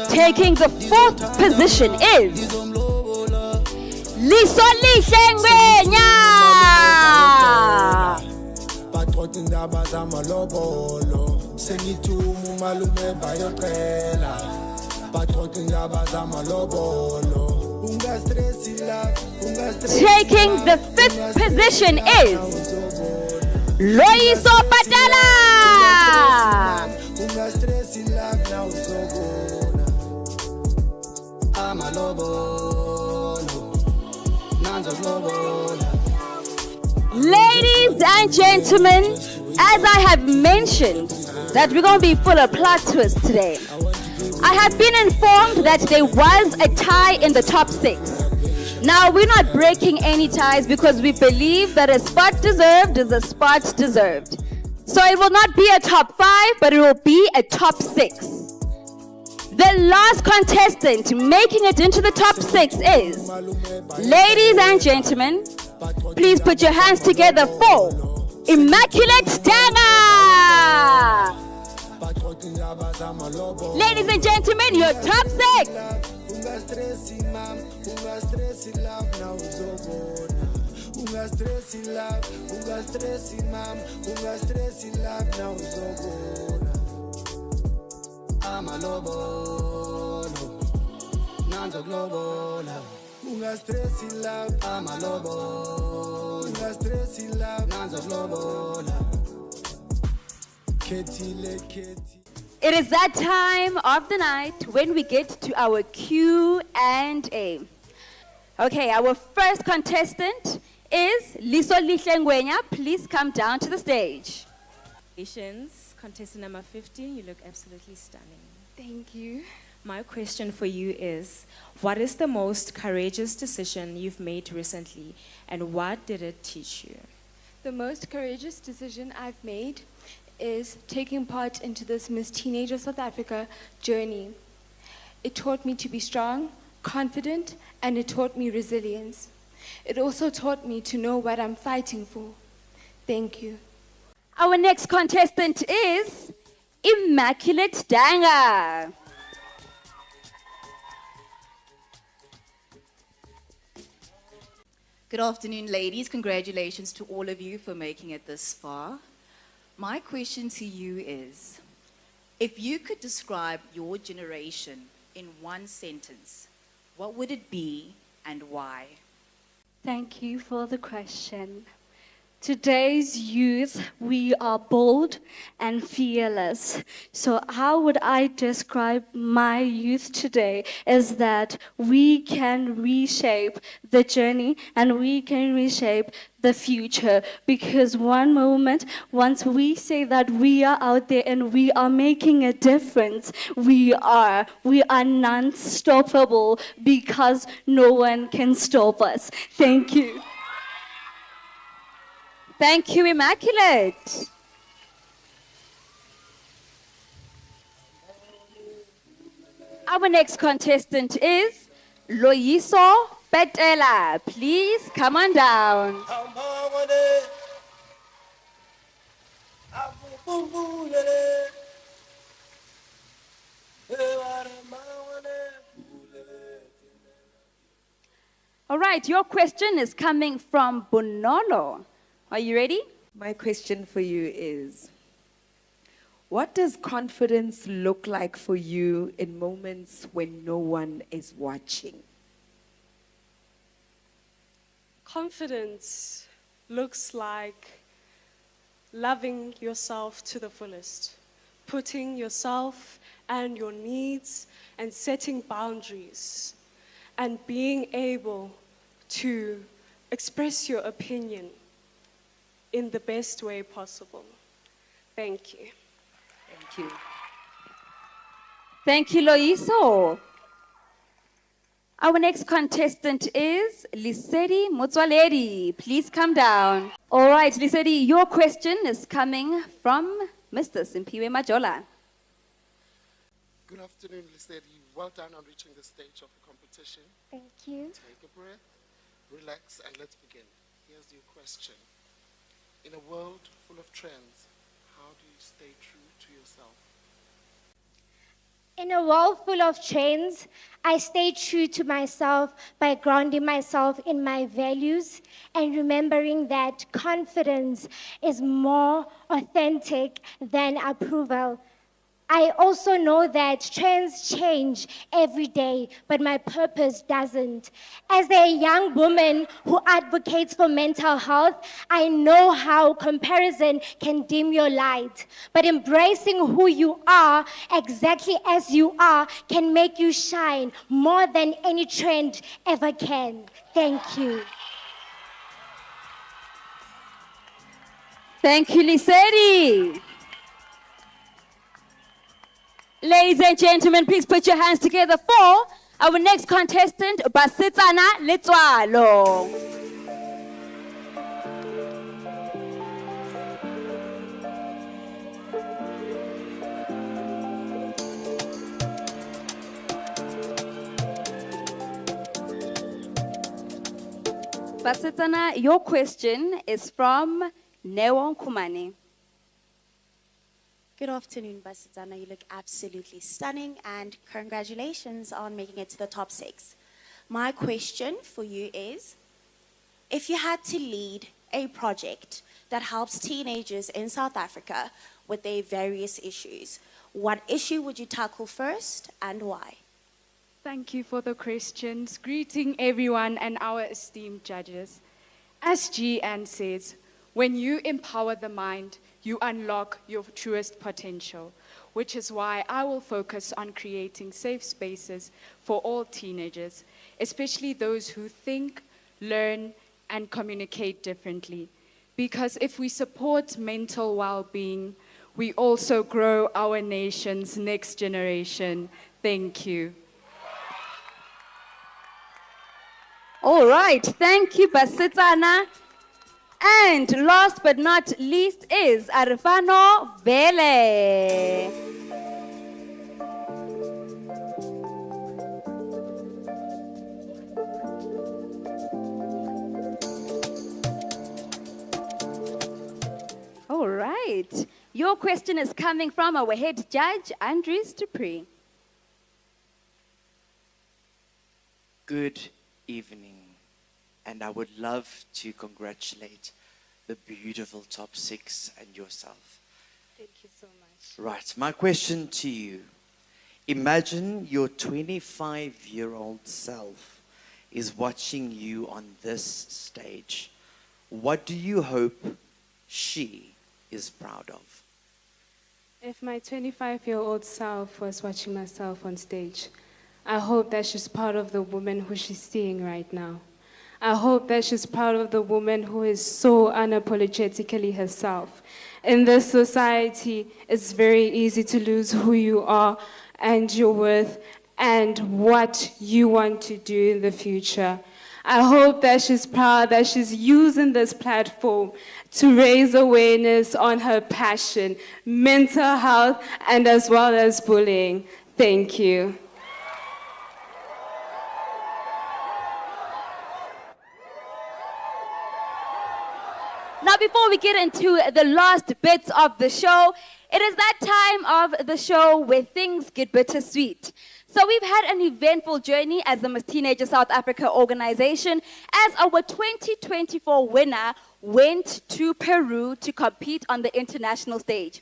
Taking the fourth position is Loyiso Taking the fifth position is Loyiso Petela. Ladies and gentlemen, as I have mentioned that we're going to be full of plot twists today, I have been informed that there was a tie in the top 6. Now, we're not breaking any ties because we believe that a spot deserved is a spot deserved. So it will not be a top 5, but it will be a top 6. The last contestant making it into the top 6 is, ladies and gentlemen, please put your hands together for Immaculate Danga. Ladies and gentlemen, your top 6. It is that time of the night when we get to our Q&A. Okay, our first contestant is Liso Lihlengwenya. Please come down to the stage. Congratulations, contestant number 15. You look absolutely stunning. Thank you. My question for you is, what is the most courageous decision you've made recently, and what did it teach you? The most courageous decision I've made is taking part into this Miss Teenager South Africa journey. It taught me to be strong, confident, and it taught me resilience. It also taught me to know what I'm fighting for. Thank you. Our next contestant is Immaculate Danga. Good afternoon, ladies. Congratulations to all of you for making it this far. My question to you is, if you could describe your generation in one sentence, what would it be and why? Thank you for the question. Today's youth, we are bold and fearless. So how would I describe my youth today is that we can reshape the journey and we can reshape the future, because one moment, once we say that we are out there and we are making a difference, we are non-stoppable, because no one can stop us. Thank you. Thank you, Immaculate. Our next contestant is Loyiso Petela. Please come on down. All right, your question is coming from Bonolo. Are you ready? My question for you is, what does confidence look like for you in moments when no one is watching? Confidence looks like loving yourself to the fullest, putting yourself and your needs and setting boundaries and being able to express your opinion in the best way possible. Thank you. Thank you. Thank you, Loyiso. Our next contestant is Lesedi Motswaledi. Please come down. All right, Lesedi, your question is coming from Mr. Simpiwe Majola. Good afternoon, Lesedi. Well done on reaching the stage of the competition. Thank you. Take a breath, relax, and let's begin. Here's your question. In a world full of trends, how do you stay true to yourself? In a world full of trends, I stay true to myself by grounding myself in my values and remembering that confidence is more authentic than approval. I also know that trends change every day, but my purpose doesn't. As a young woman who advocates for mental health, I know how comparison can dim your light. But embracing who you are, exactly as you are, can make you shine more than any trend ever can. Thank you. Thank you, Lesedi. Ladies and gentlemen, please put your hands together for our next contestant, Basetsana Letsoalo. Basetsana, your question is from Newon Kumani. Good afternoon, Basetsana. You look absolutely stunning, and congratulations on making it to the top 6. My question for you is, if you had to lead a project that helps teenagers in South Africa with their various issues, what issue would you tackle first and why? Thank you for the questions. Greeting everyone and our esteemed judges. As GN says, when you empower the mind, you unlock your truest potential, which is why I will focus on creating safe spaces for all teenagers, especially those who think, learn, and communicate differently. Because if we support mental well-being, we also grow our nation's next generation. Thank you. All right, thank you, Basetsana. And last but not least is Arfano Bele. All right, your question is coming from our head judge, Andres Dupree. Good evening, and I would love to congratulate the beautiful top 6 and yourself. Thank you so much. Right, my question to you. Imagine your 25-year-old self is watching you on this stage. What do you hope she is proud of? If my 25-year-old self was watching myself on stage, I hope that she's proud of the woman who she's seeing right now. I hope that she's proud of the woman who is so unapologetically herself. In this society, it's very easy to lose who you are and your worth and what you want to do in the future. I hope that she's proud that she's using this platform to raise awareness on her passion, mental health, and as well as bullying. Thank you. Now, before we get into the last bits of the show, it is that time of the show where things get bittersweet. So we've had an eventful journey as the Miss Teenager South Africa organization, as our 2024 winner went to Peru to compete on the international stage.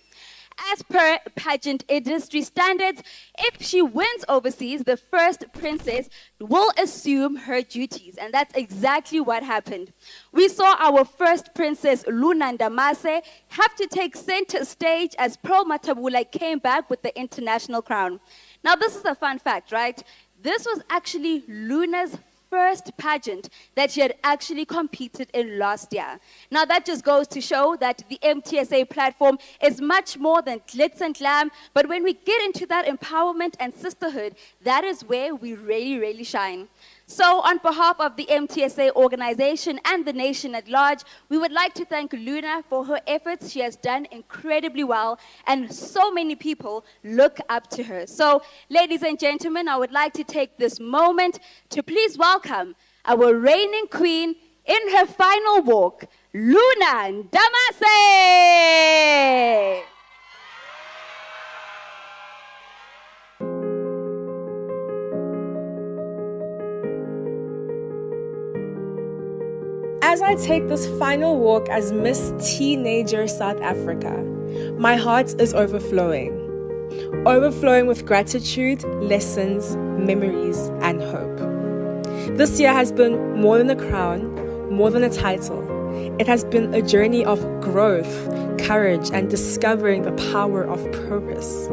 As per pageant industry standards, if she wins overseas, the first princess will assume her duties. And that's exactly what happened. We saw our first princess, Luna Ndamase, have to take center stage as Pearl Matabula came back with the international crown. Now, this is a fun fact, right? This was actually Luna's first pageant that she had actually competed in last year. Now that just goes to show that the MTSA platform is much more than glitz and glam, but when we get into that empowerment and sisterhood, that is where we really, really shine. So on behalf of the MTSA organization and the nation at large, we would like to thank Luna for her efforts. She has done incredibly well, and so many people look up to her. So, ladies and gentlemen, I would like to take this moment to please welcome our reigning queen in her final walk, Luna Ndamase. As I take this final walk as Miss Teenager South Africa, my heart is overflowing with gratitude, lessons, memories, and hope. This year has been more than a crown, more than a title. It has been a journey of growth, courage, and discovering the power of purpose.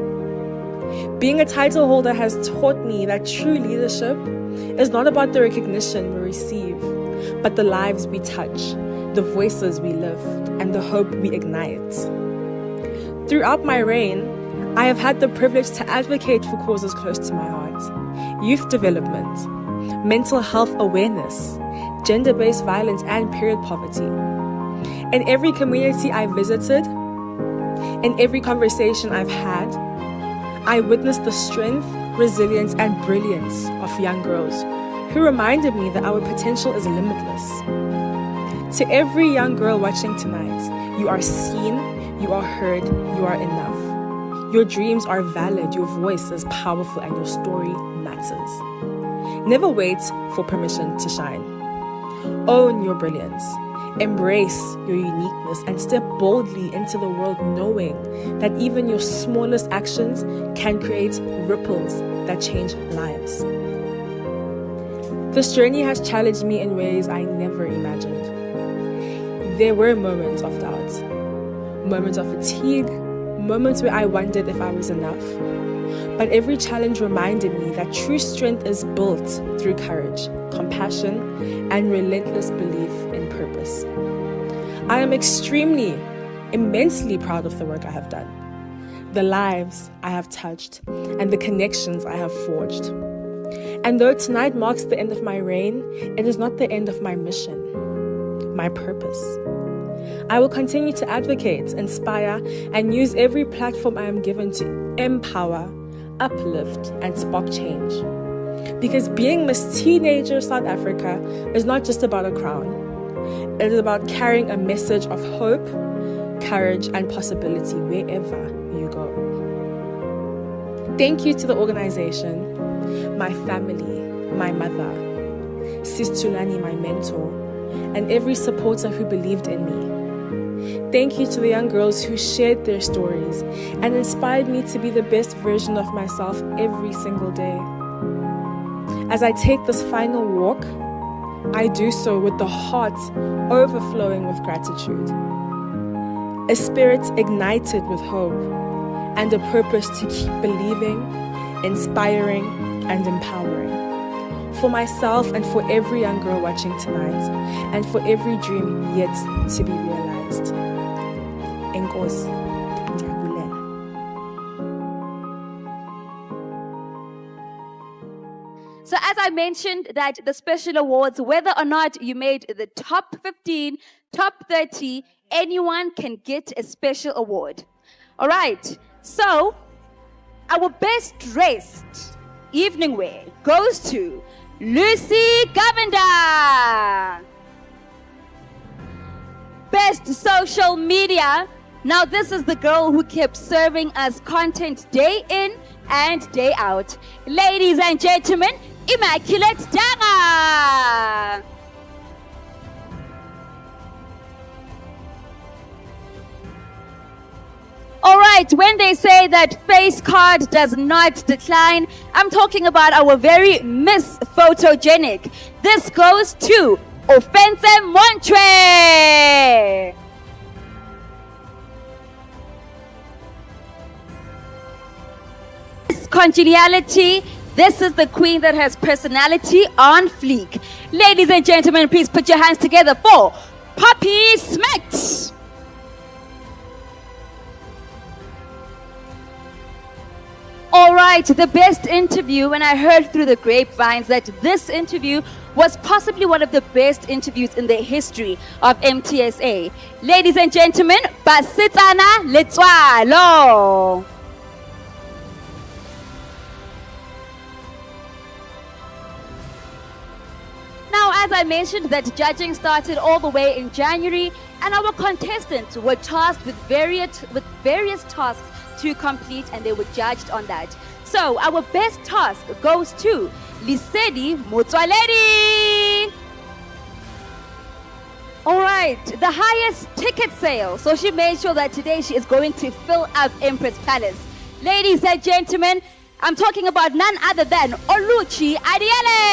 Being a title holder has taught me that true leadership is not about the recognition we receive, but the lives we touch, the voices we lift, and the hope we ignite. Throughout my reign, I have had the privilege to advocate for causes close to my heart: youth development, mental health awareness, gender-based violence, and period poverty. In every community I visited, in every conversation I've had, I witnessed the strength, resilience, and brilliance of young girls who reminded me that our potential is limitless. To every young girl watching tonight, you are seen, you are heard, you are enough. Your dreams are valid, your voice is powerful, and your story matters. Never wait for permission to shine. Own your brilliance. Embrace your uniqueness and step boldly into the world knowing that even your smallest actions can create ripples that change lives. This journey has challenged me in ways I never imagined. There were moments of doubt, moments of fatigue, moments where I wondered if I was enough. But every challenge reminded me that true strength is built through courage, compassion, and relentless belief in purpose. I am immensely proud of the work I have done, the lives I have touched, and the connections I have forged. And though tonight marks the end of my reign, it is not the end of my mission, my purpose. I will continue to advocate, inspire, and use every platform I am given to empower, uplift, and spark change. Because being Miss Teenager South Africa is not just about a crown. It is about carrying a message of hope, courage, and possibility wherever you go. Thank you to the organization, my family, my mother, Sis Tulani, my mentor, and every supporter who believed in me. Thank you to the young girls who shared their stories and inspired me to be the best version of myself every single day. As I take this final walk, I do so with the heart overflowing with gratitude, a spirit ignited with hope, and a purpose to keep believing, inspiring, and empowering. For myself and for every young girl watching tonight, and for every dream yet to be realized. Enkosi, ndiyabulela. So as I mentioned that the special awards, whether or not you made the top 15, top 30, anyone can get a special award. All right, so our best dressed evening wear goes to Lucy Govender. Best social media. Now this is the girl who kept serving us content day in and day out. Ladies and gentlemen, Immaculate Danga. All right, when they say that face card does not decline, I'm talking about our very Miss Photogenic. This goes to Offense Montre. Congeniality. This is the queen that has personality on fleek. Ladies and gentlemen, please put your hands together for Poppy Smith. All right, the best interview, when I heard through the grapevines that this interview was possibly one of the best interviews in the history of MTSA. Ladies and gentlemen, Basetsana Letsoalo. Now, as I mentioned, that judging started all the way in January, and our contestants were tasked with various tasks to complete, and they were judged on that. So, our best task goes to Lesedi Motswaledi. All right, the highest ticket sale. So she made sure that today she is going to fill up Empress Palace. Ladies and gentlemen, I'm talking about none other than Oluchi Adiele.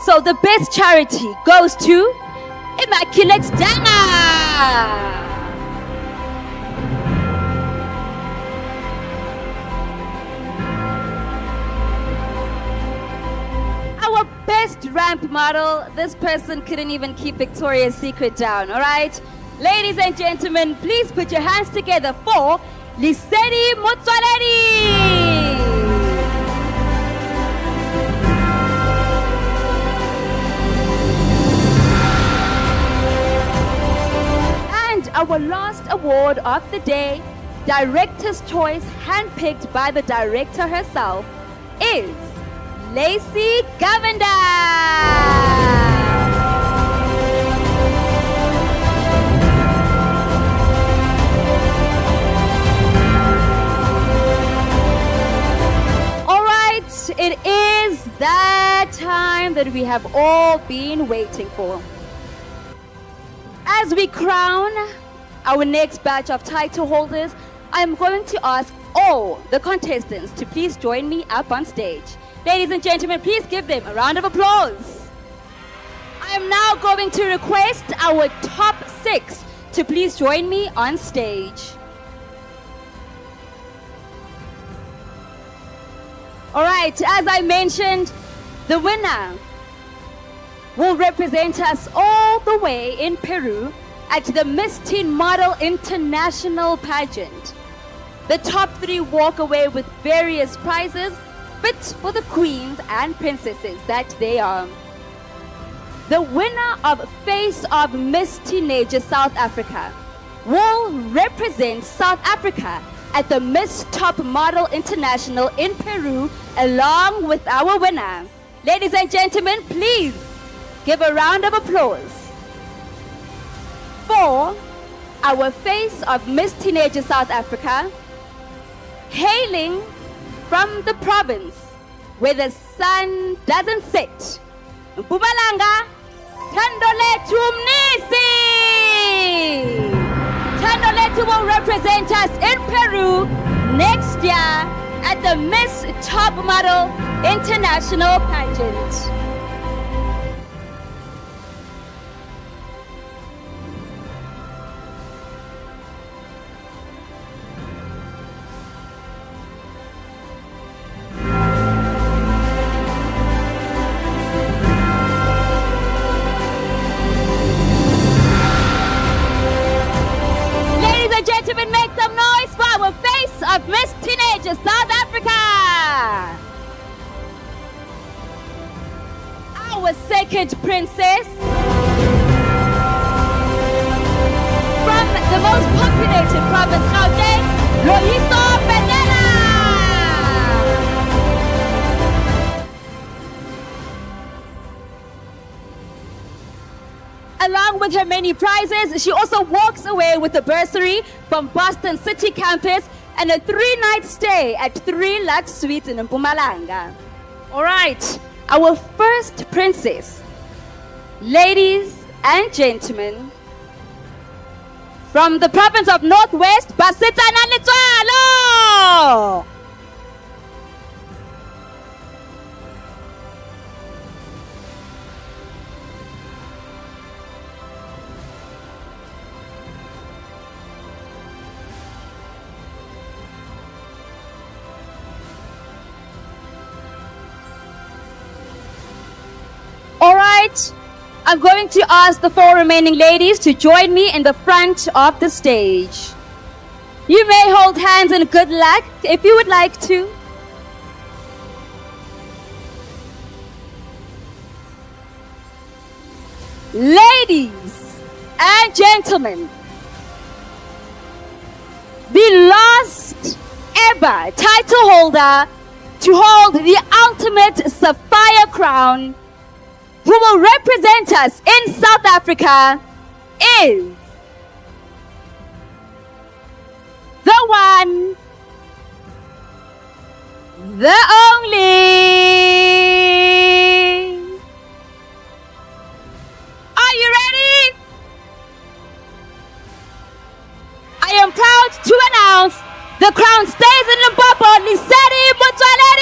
So the best charity goes to Immaculate Danga. Our best ramp model, this person couldn't even keep Victoria's Secret down, all right? Ladies and gentlemen, please put your hands together for Lesedi Motswaledi. our last award of the day, Director's Choice, handpicked by the director herself, is Lacey Govender. It is that time that we have all been waiting for. As we crown our next batch of title holders, I'm going to ask all the contestants to please join me up on stage. Ladies and gentlemen, please give them a round of applause. I am now going to request our top 6 to please join me on stage. All right, as I mentioned, the winner will represent us all the way in Peru at the Miss Teen Model International Pageant. The top 3 walk away with various prizes fit for the queens and princesses that they are. The winner of Face of Miss Teenager South Africa will represent South Africa at the Miss Top Model International in Peru, along with our winner. Ladies and gentlemen, please give a round of applause for our Face of Miss Teenager South Africa, hailing from the province where the sun doesn't set, Mpumalanga, Thandolethu Mnisi. Thandolethu will represent us in Peru next year at the Miss Top Model International Pageant. Make some noise for our Face of Miss Teenager South Africa. Our second princess from the most populated province, Gauteng, Loyiso Petela. Along with her many prizes, she also walks away with a bursary from Boston City campus and a 3-night stay at 3 Lux Suites in Mpumalanga. All right, our first princess, ladies and gentlemen, from the province of Northwest, Basetsana Letsoalo. All right, I'm going to ask the 4 remaining ladies to join me in the front of the stage. You may hold hands in good luck if you would like to. Ladies and gentlemen, the last ever title holder to hold the ultimate Sapphire crown, who will represent us in South Africa, is the one, the only. Are you ready? I am proud to announce the crown stays in Limpopo, Lesedi Motswaledi.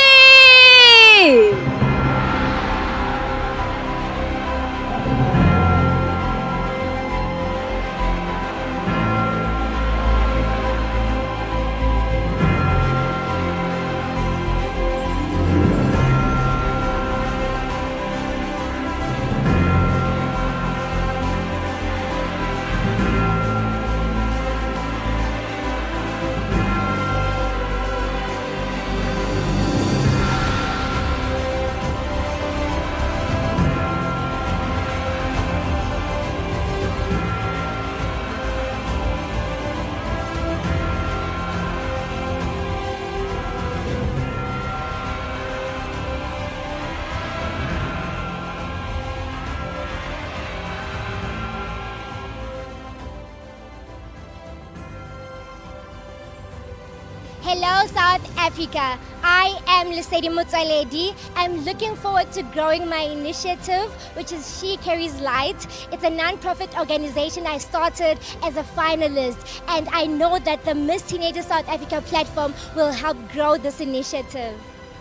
Hello, South Africa. I am Lesedi Motswaledi. I'm looking forward to growing my initiative, which is She Carries Light. It's a non-profit organization I started as a finalist, and I know that the Miss Teenager South Africa platform will help grow this initiative.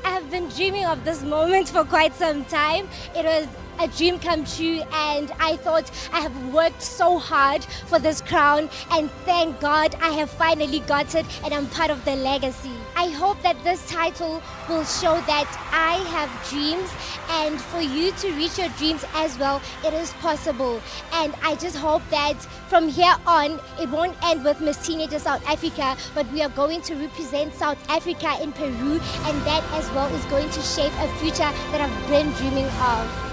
I have been dreaming of this moment for quite some time. It was a dream come true, and I thought I have worked so hard for this crown, and thank God I have finally got it, and I'm part of the legacy. I hope that this title will show that I have dreams, and for you to reach your dreams as well, it is possible. And I just hope that from here on, it won't end with Miss Teenager South Africa, but we are going to represent South Africa in Peru, and that as well is going to shape a future that I've been dreaming of.